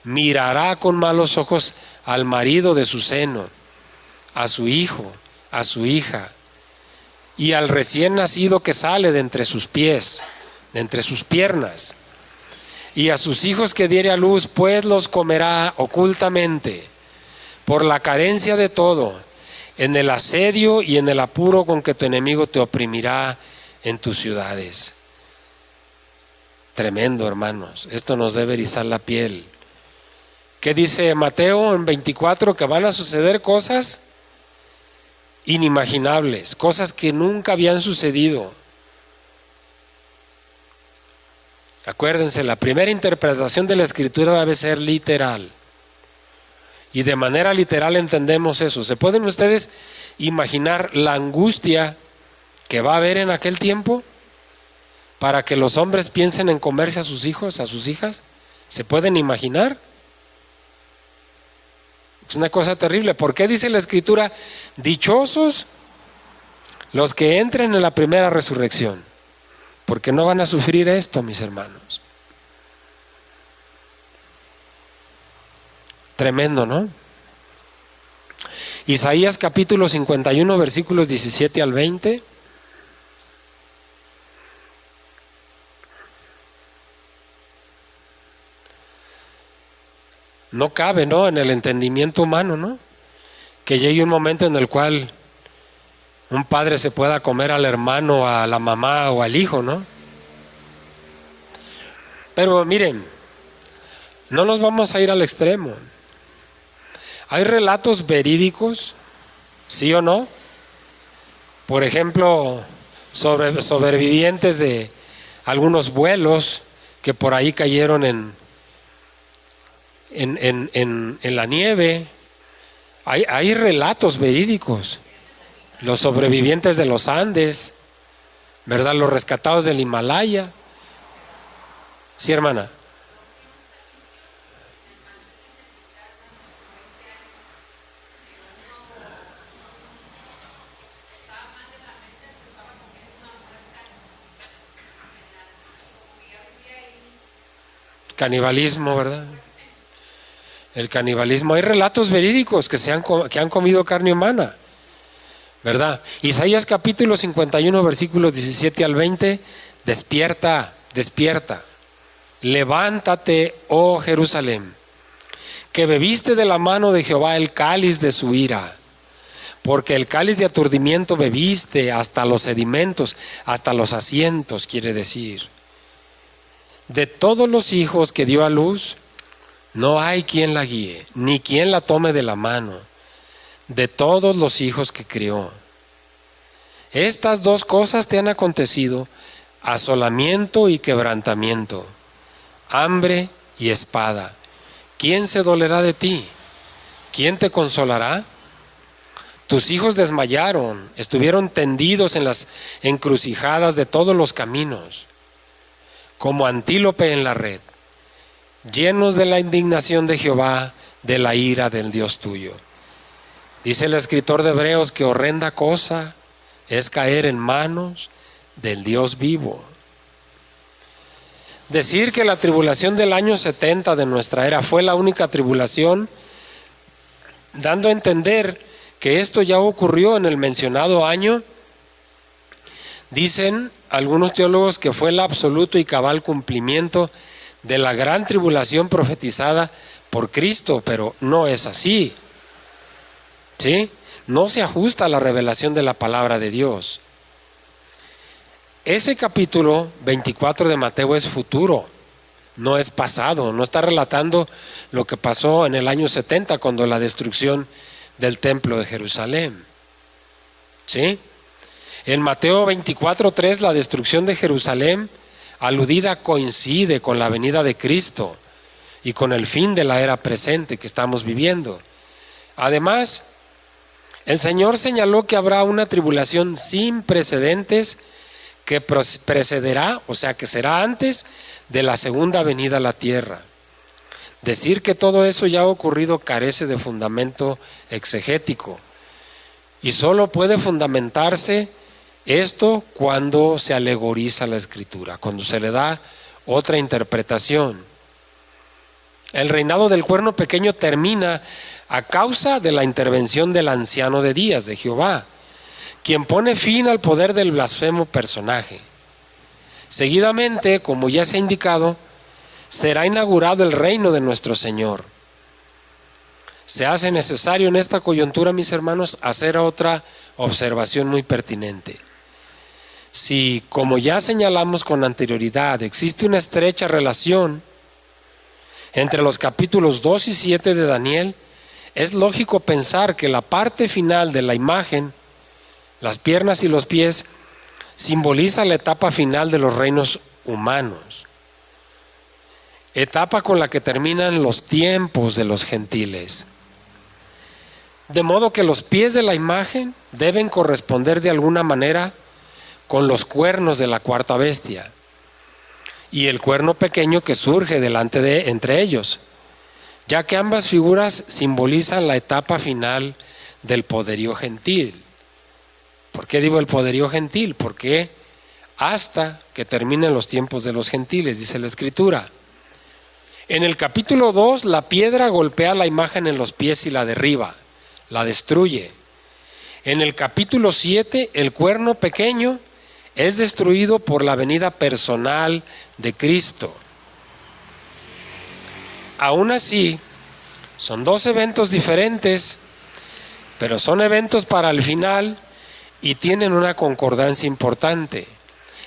mirará con malos ojos al marido de su seno, a su hijo, a su hija, y al recién nacido que sale de entre sus pies, de entre sus piernas, y a sus hijos que diere a luz, pues los comerá ocultamente, por la carencia de todo, en el asedio y en el apuro con que tu enemigo te oprimirá en tus ciudades. Tremendo, hermanos, esto nos debe erizar la piel. ¿Qué dice Mateo en 24? Que van a suceder cosas inimaginables, cosas que nunca habían sucedido. Acuérdense, la primera interpretación de la Escritura debe ser literal. Y de manera literal entendemos eso. ¿Se pueden ustedes imaginar la angustia que va a haber en aquel tiempo para que los hombres piensen en comerse a sus hijos, a sus hijas? ¿Se pueden imaginar? Es una cosa terrible. ¿Por qué dice la Escritura? Dichosos los que entren en la primera resurrección, porque no van a sufrir esto, mis hermanos. Tremendo, ¿no? Isaías capítulo 51, versículos 17 al 20. No cabe, ¿no?, en el entendimiento humano, ¿no?, que llegue un momento en el cual un padre se pueda comer al hermano, a la mamá o al hijo, ¿no? Pero miren, no nos vamos a ir al extremo. Hay relatos verídicos, ¿sí o no? Por ejemplo, sobrevivientes de algunos vuelos que por ahí cayeron en la nieve. Hay relatos verídicos. Los sobrevivientes de los Andes, ¿verdad? Los rescatados del Himalaya. Sí, hermana. Canibalismo, ¿verdad? El canibalismo. Hay relatos verídicos que han comido carne humana, ¿verdad? Isaías capítulo 51, versículos 17 al 20. Despierta, despierta. Levántate, oh Jerusalén, que bebiste de la mano de Jehová el cáliz de su ira. Porque el cáliz de aturdimiento bebiste hasta los sedimentos, hasta los asientos, quiere decir. De todos los hijos que dio a luz, no hay quien la guíe, ni quien la tome de la mano, de todos los hijos que crió. Estas dos cosas te han acontecido: asolamiento y quebrantamiento, hambre y espada. ¿Quién se dolerá de ti? ¿Quién te consolará? Tus hijos desmayaron, estuvieron tendidos en las encrucijadas de todos los caminos, como antílope en la red, llenos de la indignación de Jehová, de la ira del Dios tuyo. Dice el escritor de Hebreos que horrenda cosa es caer en manos del Dios vivo. Decir que la tribulación del año 70 de nuestra era fue la única tribulación, dando a entender que esto ya ocurrió en el mencionado año, dicen algunos teólogos que fue el absoluto y cabal cumplimiento de la gran tribulación profetizada por Cristo, pero no es así, ¿sí? No se ajusta a la revelación de la palabra de Dios. Ese capítulo 24 de Mateo es futuro, no es pasado, no está relatando lo que pasó en el año 70 cuando la destrucción del templo de Jerusalén, ¿sí? En Mateo 24:3 la destrucción de Jerusalén aludida coincide con la venida de Cristo y con el fin de la era presente que estamos viviendo. Además, el Señor señaló que habrá una tribulación sin precedentes que precederá, o sea, que será antes de la segunda venida a la tierra. Decir que todo eso ya ha ocurrido carece de fundamento exegético y solo puede fundamentarse esto cuando se alegoriza la Escritura, cuando se le da otra interpretación. El reinado del cuerno pequeño termina a causa de la intervención del anciano de días, de Jehová, quien pone fin al poder del blasfemo personaje. Seguidamente, como ya se ha indicado, será inaugurado el reino de nuestro Señor. Se hace necesario en esta coyuntura, mis hermanos, hacer otra observación muy pertinente. Si, como ya señalamos con anterioridad, existe una estrecha relación entre los capítulos 2 y 7 de Daniel, es lógico pensar que la parte final de la imagen, las piernas y los pies, simboliza la etapa final de los reinos humanos. etapa con la que terminan los tiempos de los gentiles. De modo que los pies de la imagen deben corresponder de alguna manera con los cuernos de la cuarta bestia y el cuerno pequeño que surge entre ellos, ya que ambas figuras simbolizan la etapa final del poderío gentil. ¿Por qué digo el poderío gentil? Porque hasta que terminen los tiempos de los gentiles, dice la Escritura. En el capítulo 2, la piedra golpea la imagen en los pies y la derriba, la destruye. En el capítulo 7, el cuerno pequeño es destruido por la venida personal de Cristo. Aún así, son dos eventos diferentes, pero son eventos para el final y tienen una concordancia importante.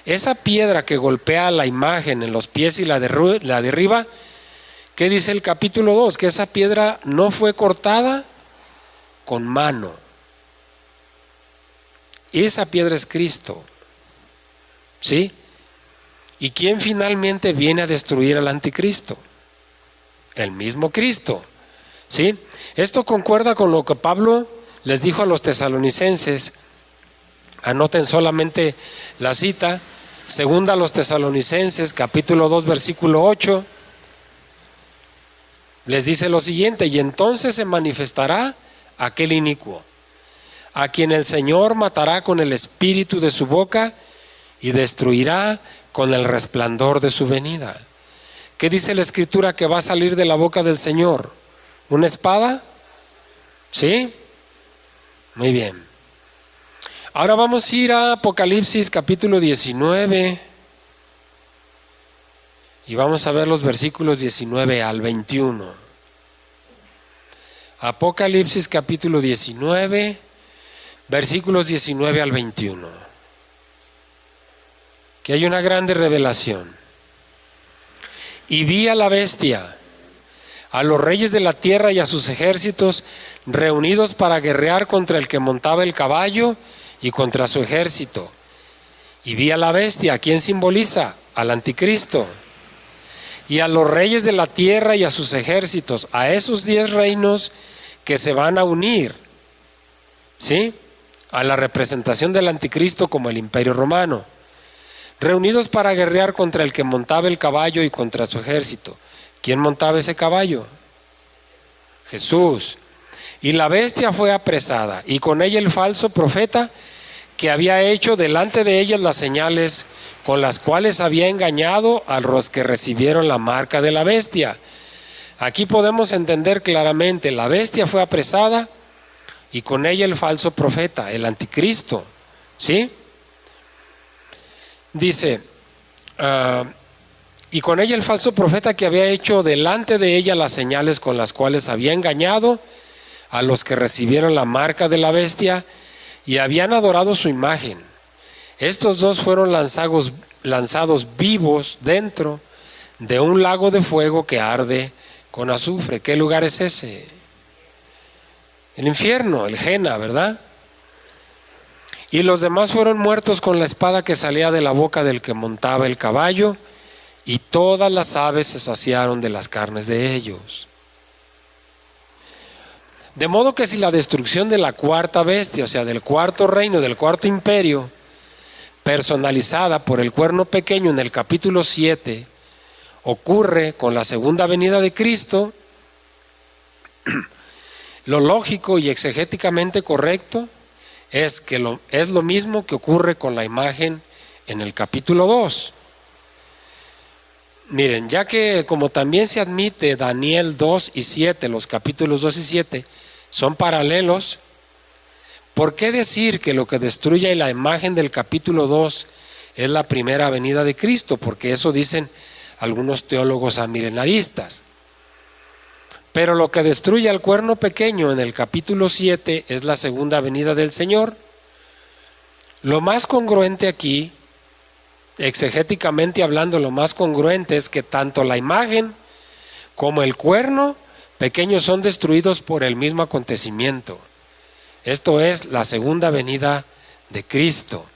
Esa piedra que golpea la imagen en los pies y la derriba, ¿qué dice el capítulo 2? Que esa piedra no fue cortada con mano. Esa piedra es Cristo. ¿Sí? ¿Y quién finalmente viene a destruir al anticristo? El mismo Cristo. ¿Sí? Esto concuerda con lo que Pablo les dijo a los tesalonicenses. Anoten solamente la cita. Segunda a los tesalonicenses, capítulo 2, versículo 8. Les dice lo siguiente: y entonces se manifestará aquel inicuo, a quien el Señor matará con el espíritu de su boca y destruirá con el resplandor de su venida. ¿Qué dice la Escritura que va a salir de la boca del Señor? ¿Una espada? ¿Sí? Muy bien. Ahora vamos a ir a Apocalipsis capítulo 19 y vamos a ver los versículos 19 al 21. Apocalipsis capítulo 19, versículos 19 al 21. Que hay una grande revelación. Y vi a la bestia, a los reyes de la tierra y a sus ejércitos reunidos para guerrear contra el que montaba el caballo y contra su ejército. Y vi a la bestia. ¿A quién simboliza? Al anticristo. Y a los reyes de la tierra y a sus ejércitos, a esos 10 reinos que se van a unir, ¿sí?, a la representación del anticristo como el imperio romano, reunidos para guerrear contra el que montaba el caballo y contra su ejército. ¿Quién montaba ese caballo? Jesús. Y la bestia fue apresada, y con ella el falso profeta, que había hecho delante de ellas las señales con las cuales había engañado a los que recibieron la marca de la bestia. Aquí podemos entender claramente: la bestia fue apresada y con ella el falso profeta, el anticristo. ¿Sí? Dice, y con ella el falso profeta, que había hecho delante de ella las señales con las cuales había engañado a los que recibieron la marca de la bestia y habían adorado su imagen. Estos dos fueron lanzados vivos dentro de un lago de fuego que arde con azufre. ¿Qué lugar es ese? El infierno, el Gena, ¿verdad? Y los demás fueron muertos con la espada que salía de la boca del que montaba el caballo, y todas las aves se saciaron de las carnes de ellos. De modo que si la destrucción de la cuarta bestia, o sea, del cuarto reino, del cuarto imperio, personalizada por el cuerno pequeño en el capítulo 7, ocurre con la segunda venida de Cristo, lo lógico y exegéticamente correcto es que es lo mismo que ocurre con la imagen en el capítulo 2. Miren, ya que como también se admite Daniel 2 y 7, los capítulos 2 y 7 son paralelos, ¿por qué decir que lo que destruye la imagen del capítulo 2 es la primera venida de Cristo? Porque eso dicen algunos teólogos amilenaristas. Pero lo que destruye al cuerno pequeño en el capítulo 7 es la segunda venida del Señor. Lo más congruente aquí, exegéticamente hablando, lo más congruente es que tanto la imagen como el cuerno pequeño son destruidos por el mismo acontecimiento. Esto es la segunda venida de Cristo.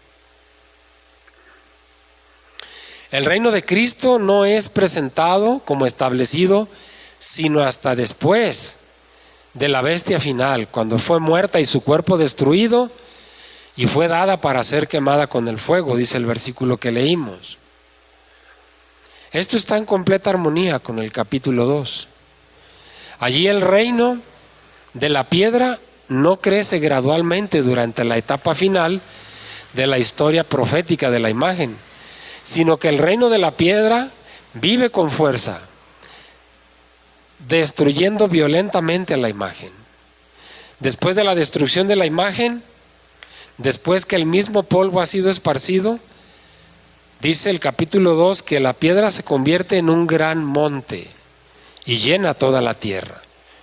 El reino de Cristo no es presentado como establecido sino hasta después de la bestia final, cuando fue muerta y su cuerpo destruido y fue dada para ser quemada con el fuego, dice el versículo que leímos. Esto está en completa armonía con el capítulo 2. Allí el reino de la piedra no crece gradualmente durante la etapa final de la historia profética de la imagen, sino que el reino de la piedra vive con fuerza, destruyendo violentamente a la imagen. Después de la destrucción de la imagen, después que el mismo polvo ha sido esparcido, dice el capítulo 2 que la piedra se convierte en un gran monte y llena toda la tierra.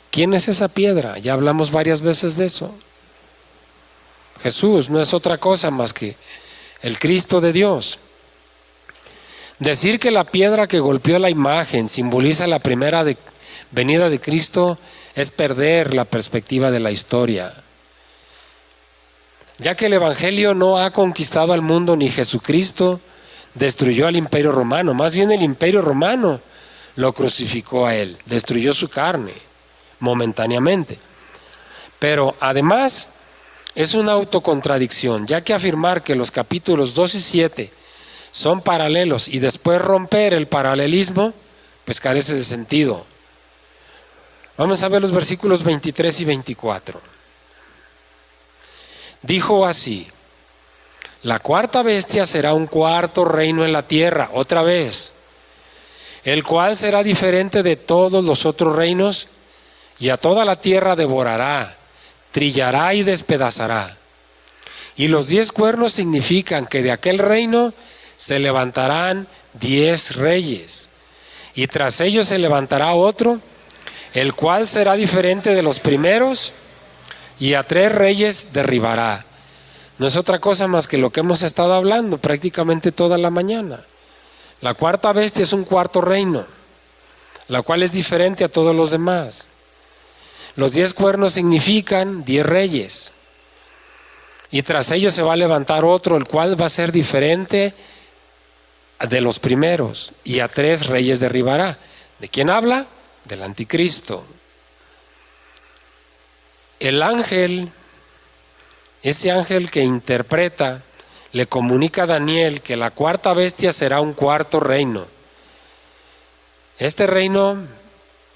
¿Quién es esa piedra? Ya hablamos varias veces de eso. Jesús no es otra cosa más que el Cristo de Dios. Decir que la piedra que golpeó la imagen simboliza la primera venida de Cristo es perder la perspectiva de la historia, ya que el Evangelio no ha conquistado al mundo ni Jesucristo destruyó al Imperio Romano. Más bien el Imperio Romano lo crucificó a él, destruyó su carne momentáneamente. Pero además es una autocontradicción, ya que afirmar que los capítulos 2 y 7 son paralelos y después romper el paralelismo, pues carece de sentido. Vamos a ver los versículos 23 y 24. Dijo así: la cuarta bestia será un cuarto reino en la tierra, otra vez, el cual será diferente de todos los otros reinos, y a toda la tierra devorará, trillará y despedazará. Y los 10 cuernos significan que de aquel reino se levantarán 10 reyes, y tras ellos se levantará otro, el cual será diferente de los primeros, y a 3 reyes derribará. No es otra cosa más que lo que hemos estado hablando prácticamente toda la mañana. La cuarta bestia es un cuarto reino, la cual es diferente a todos los demás. Los 10 cuernos significan 10 reyes, y tras ellos se va a levantar otro, el cual va a ser diferente de los primeros, y a 3 reyes derribará. ¿De quién habla? Del anticristo. El ángel, ese ángel que interpreta, le comunica a Daniel que la cuarta bestia será un cuarto reino. Este reino,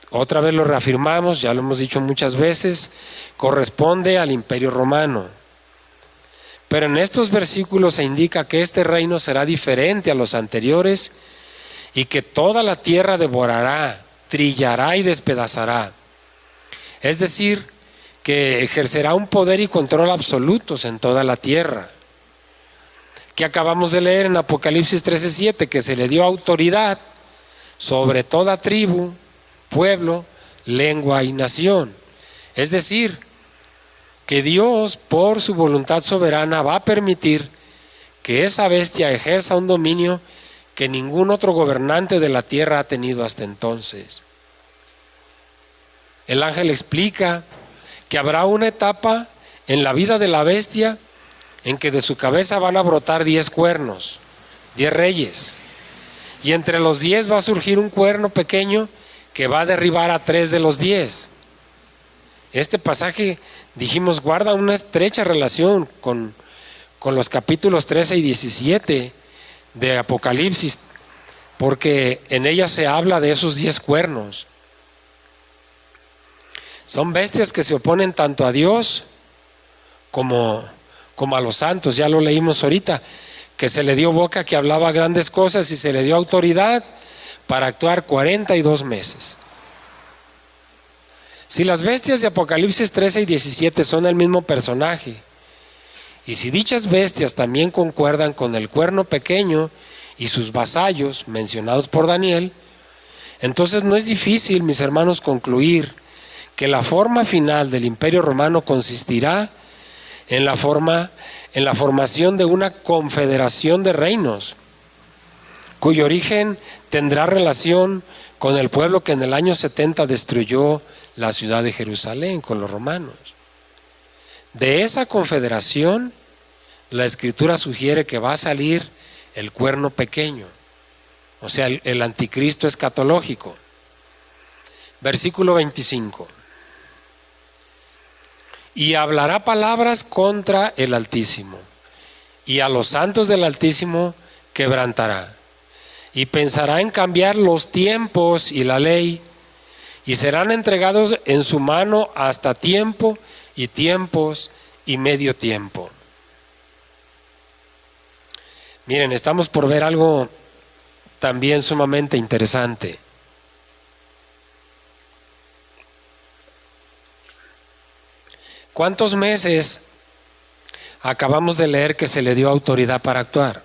otra vez lo reafirmamos, ya lo hemos dicho muchas veces, corresponde al Imperio Romano. Pero en estos versículos se indica que este reino será diferente a los anteriores y que toda la tierra devorará, trillará y despedazará. Es decir, que ejercerá un poder y control absolutos en toda la tierra. Que acabamos de leer en Apocalipsis 13:7, que se le dio autoridad sobre toda tribu, pueblo, lengua y nación. Es decir, que Dios, por su voluntad soberana, va a permitir que esa bestia ejerza un dominio que ningún otro gobernante de la tierra ha tenido hasta entonces. El ángel explica que habrá una etapa en la vida de la bestia en que de su cabeza van a brotar 10 cuernos, 10 reyes, y entre los 10 va a surgir un cuerno pequeño que va a derribar a 3 de los 10. Este pasaje, dijimos, guarda una estrecha relación con los capítulos 13 y 17 de Apocalipsis, porque en ella se habla de esos 10 cuernos. Son bestias que se oponen tanto a Dios como a los santos. Ya lo leímos ahorita, que se le dio boca que hablaba grandes cosas y se le dio autoridad para actuar 42 meses. Si las bestias de Apocalipsis 13 y 17 son el mismo personaje, y si dichas bestias también concuerdan con el cuerno pequeño y sus vasallos mencionados por Daniel, entonces no es difícil, mis hermanos, concluir que la forma final del Imperio Romano consistirá en la formación de una confederación de reinos, cuyo origen tendrá relación con el pueblo que en el año 70 destruyó la ciudad de Jerusalén, con los romanos. De esa confederación, la Escritura sugiere que va a salir el cuerno pequeño, O sea, el anticristo escatológico. Versículo 25. Y hablará palabras contra el Altísimo, y a los santos del Altísimo quebrantará, y pensará en cambiar los tiempos y la ley, y serán entregados en su mano hasta tiempo y tiempos y medio tiempo. Miren, estamos por ver algo también sumamente interesante. ¿Cuántos meses acabamos de leer que se le dio autoridad para actuar?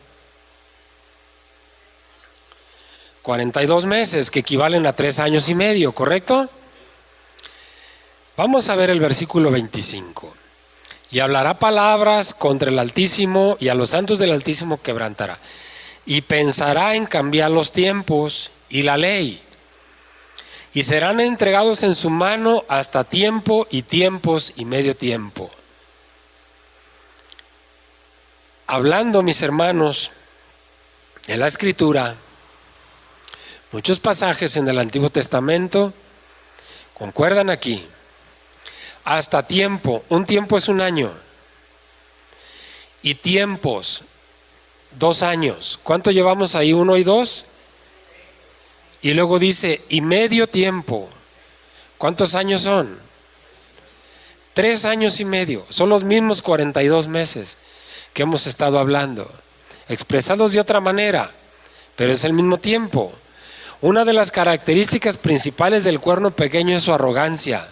42 meses, que equivalen a 3 años y medio, ¿correcto? Vamos a ver el versículo 25. Y hablará palabras contra el Altísimo, y a los santos del Altísimo quebrantará. Y pensará en cambiar los tiempos y la ley, y serán entregados en su mano hasta tiempo y tiempos y medio tiempo. Hablando, mis hermanos, en la Escritura, muchos pasajes en el Antiguo Testamento concuerdan aquí. Hasta tiempo, un tiempo es un año, y tiempos, 2 años. ¿Cuánto llevamos ahí? 1 y 2. Y luego dice, y medio tiempo. ¿Cuántos años son? 3 años y medio. Son los mismos 42 meses que hemos estado hablando, expresados de otra manera, pero es el mismo tiempo. Una de las características principales del cuerno pequeño es su arrogancia.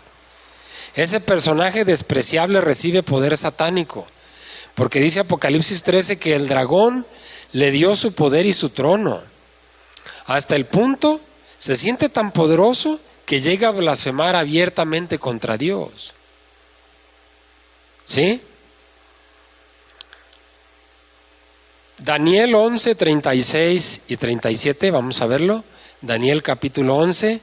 Ese personaje despreciable recibe poder satánico, porque dice Apocalipsis 13 que el dragón le dio su poder y su trono. Hasta el punto, se siente tan poderoso que llega a blasfemar abiertamente contra Dios. ¿Sí? Daniel 11, 36 y 37, vamos a verlo. Daniel capítulo 11,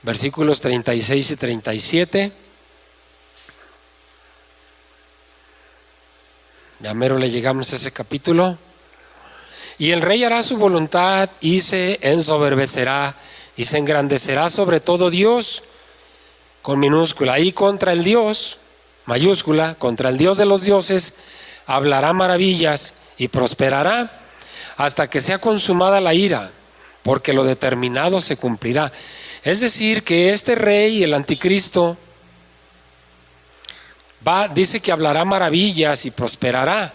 versículos 36 y 37. Ya mero le llegamos a ese capítulo. Y el rey hará su voluntad y se ensoberbecerá y se engrandecerá sobre todo Dios, con minúscula, y contra el Dios, mayúscula, contra el Dios de los dioses, hablará maravillas y prosperará hasta que sea consumada la ira, porque lo determinado se cumplirá. Es decir, que este rey, el anticristo, dice que hablará maravillas y prosperará.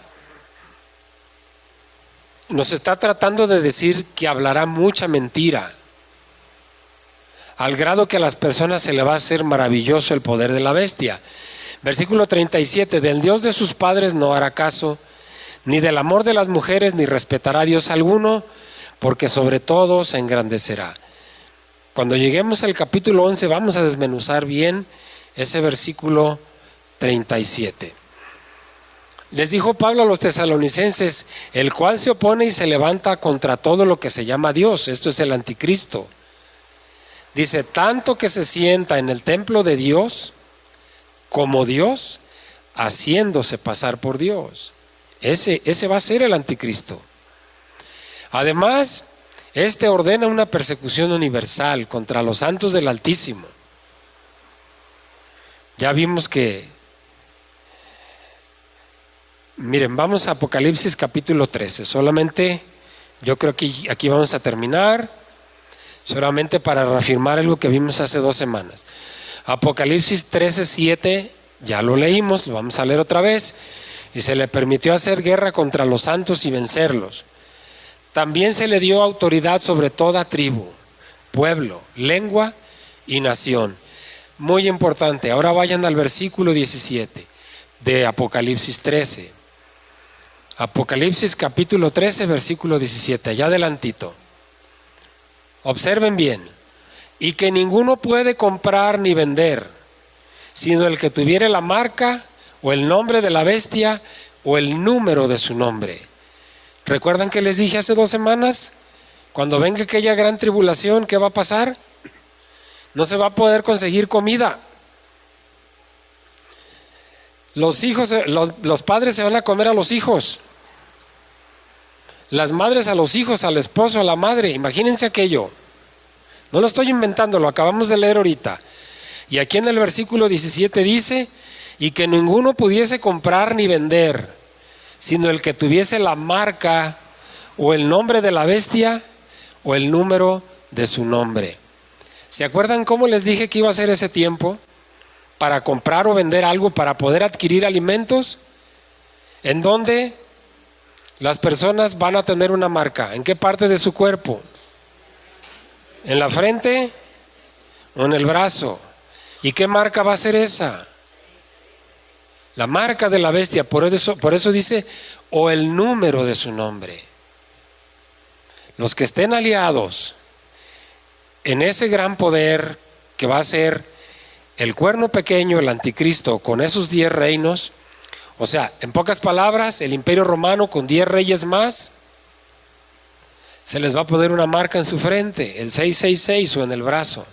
Nos está tratando de decir que hablará mucha mentira, al grado que a las personas se le va a hacer maravilloso el poder de la bestia. Versículo 37, del Dios de sus padres no hará caso, ni del amor de las mujeres, ni respetará a Dios alguno, porque sobre todo se engrandecerá. Cuando lleguemos al capítulo 11 vamos a desmenuzar bien ese versículo 37. Les dijo Pablo a los tesalonicenses, el cual se opone y se levanta contra todo lo que se llama Dios. Esto es el anticristo. Dice, tanto que se sienta en el templo de Dios como Dios, haciéndose pasar por Dios. Ese va a ser el anticristo. Además, este ordena una persecución universal contra los santos del Altísimo. Ya vimos que, miren, vamos a Apocalipsis capítulo 13. Solamente, yo creo que aquí vamos a terminar, solamente para reafirmar algo que vimos hace 2 semanas. Apocalipsis 13, 7, ya lo leímos, lo vamos a leer otra vez. Y se le permitió hacer guerra contra los santos y vencerlos. También se le dio autoridad sobre toda tribu, pueblo, lengua y nación. Muy importante. Ahora vayan al versículo 17 de Apocalipsis 13. Apocalipsis capítulo 13, versículo 17, allá adelantito. Observen bien. Y que ninguno puede comprar ni vender, sino el que tuviere la marca o el nombre de la bestia o el número de su nombre. ¿Recuerdan que les dije hace 2 semanas? Cuando venga aquella gran tribulación, ¿qué va a pasar? No se va a poder conseguir comida. Los padres se van a comer a los hijos. las madres a los hijos, al esposo, a la madre. Imagínense aquello. No lo estoy inventando, lo acabamos de leer ahorita. Y aquí en el versículo 17 dice, y que ninguno pudiese comprar ni vender, sino el que tuviese la marca o el nombre de la bestia o el número de su nombre. ¿Se acuerdan cómo les dije que iba a ser ese tiempo para comprar o vender algo, para poder adquirir alimentos? En donde las personas van a tener una marca. ¿En qué parte de su cuerpo? ¿En la frente o en el brazo? ¿Y qué marca va a ser esa? La marca de la bestia. Por eso dice, o el número de su nombre. Los que estén aliados en ese gran poder que va a ser el cuerno pequeño, el anticristo, con esos 10 reinos, o sea, en pocas palabras, el imperio romano con 10 reyes más, se les va a poner una marca en su frente, el 666 o en el brazo.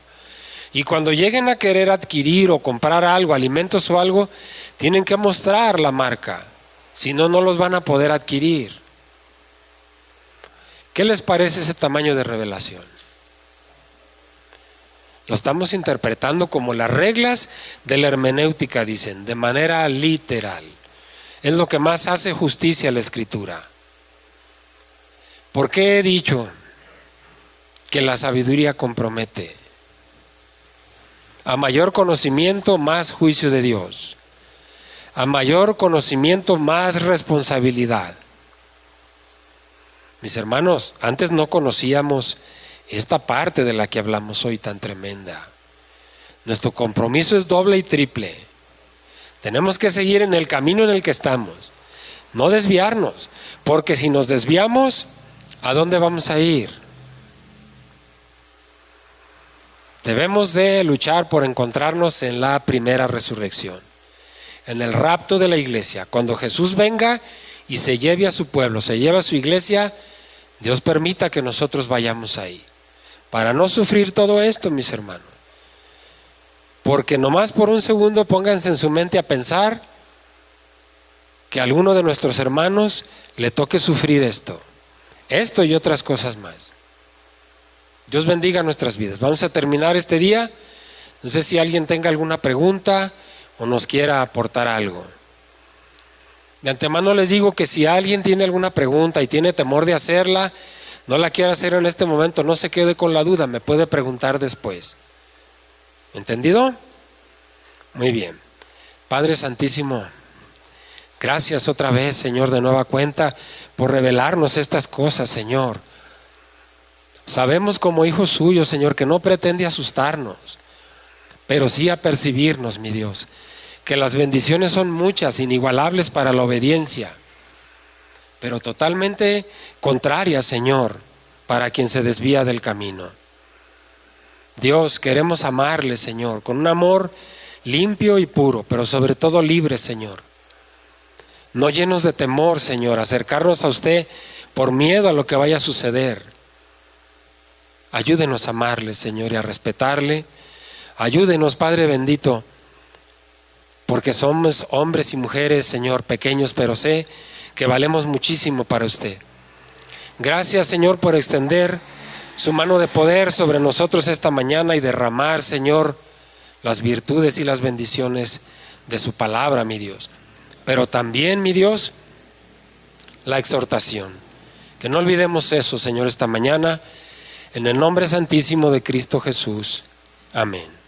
Y cuando lleguen a querer adquirir o comprar algo, alimentos o algo, tienen que mostrar la marca, si no, no los van a poder adquirir. ¿Qué les parece ese tamaño de revelación? Lo estamos interpretando como las reglas de la hermenéutica, dicen, de manera literal. Es lo que más hace justicia a la Escritura. ¿Por qué he dicho que la sabiduría compromete? A mayor conocimiento, más juicio de Dios. A mayor conocimiento, más responsabilidad. Mis hermanos, antes no conocíamos esta parte de la que hablamos hoy tan tremenda. Nuestro compromiso es doble y triple. Tenemos que seguir en el camino en el que estamos, no desviarnos, porque si nos desviamos, ¿a dónde vamos a ir? Debemos de luchar por encontrarnos en la primera resurrección, en el rapto de la iglesia. Cuando Jesús venga y se lleve a su pueblo, se lleve a su iglesia, Dios permita que nosotros vayamos ahí, para no sufrir todo esto, mis hermanos. Porque nomás por un segundo pónganse en su mente a pensar que a alguno de nuestros hermanos le toque sufrir esto y otras cosas más. Dios bendiga nuestras vidas. Vamos a terminar este día. No sé si alguien tenga alguna pregunta o nos quiera aportar algo. De antemano les digo que si alguien tiene alguna pregunta y tiene temor de hacerla, no la quiere hacer en este momento, no se quede con la duda, me puede preguntar después. ¿Entendido? Muy bien. Padre Santísimo, gracias otra vez, Señor, de nueva cuenta, por revelarnos estas cosas, Señor. Sabemos como hijos suyos, Señor, que no pretende asustarnos, pero sí a percibirnos, mi Dios, que las bendiciones son muchas, inigualables para la obediencia, pero totalmente contrarias, Señor, para quien se desvía del camino. Dios, queremos amarle, Señor, con un amor limpio y puro, pero sobre todo libre, Señor. No llenos de temor, Señor, acercarnos a usted por miedo a lo que vaya a suceder. Ayúdenos a amarle, Señor, y a respetarle. Ayúdenos, Padre bendito, porque somos hombres y mujeres, Señor, pequeños, pero sé que valemos muchísimo para usted. Gracias, Señor, por extender su mano de poder sobre nosotros esta mañana y derramar, Señor, las virtudes y las bendiciones de su palabra, mi Dios. Pero también, mi Dios, la exhortación. Que no olvidemos eso, Señor, esta mañana, en el nombre santísimo de Cristo Jesús. Amén.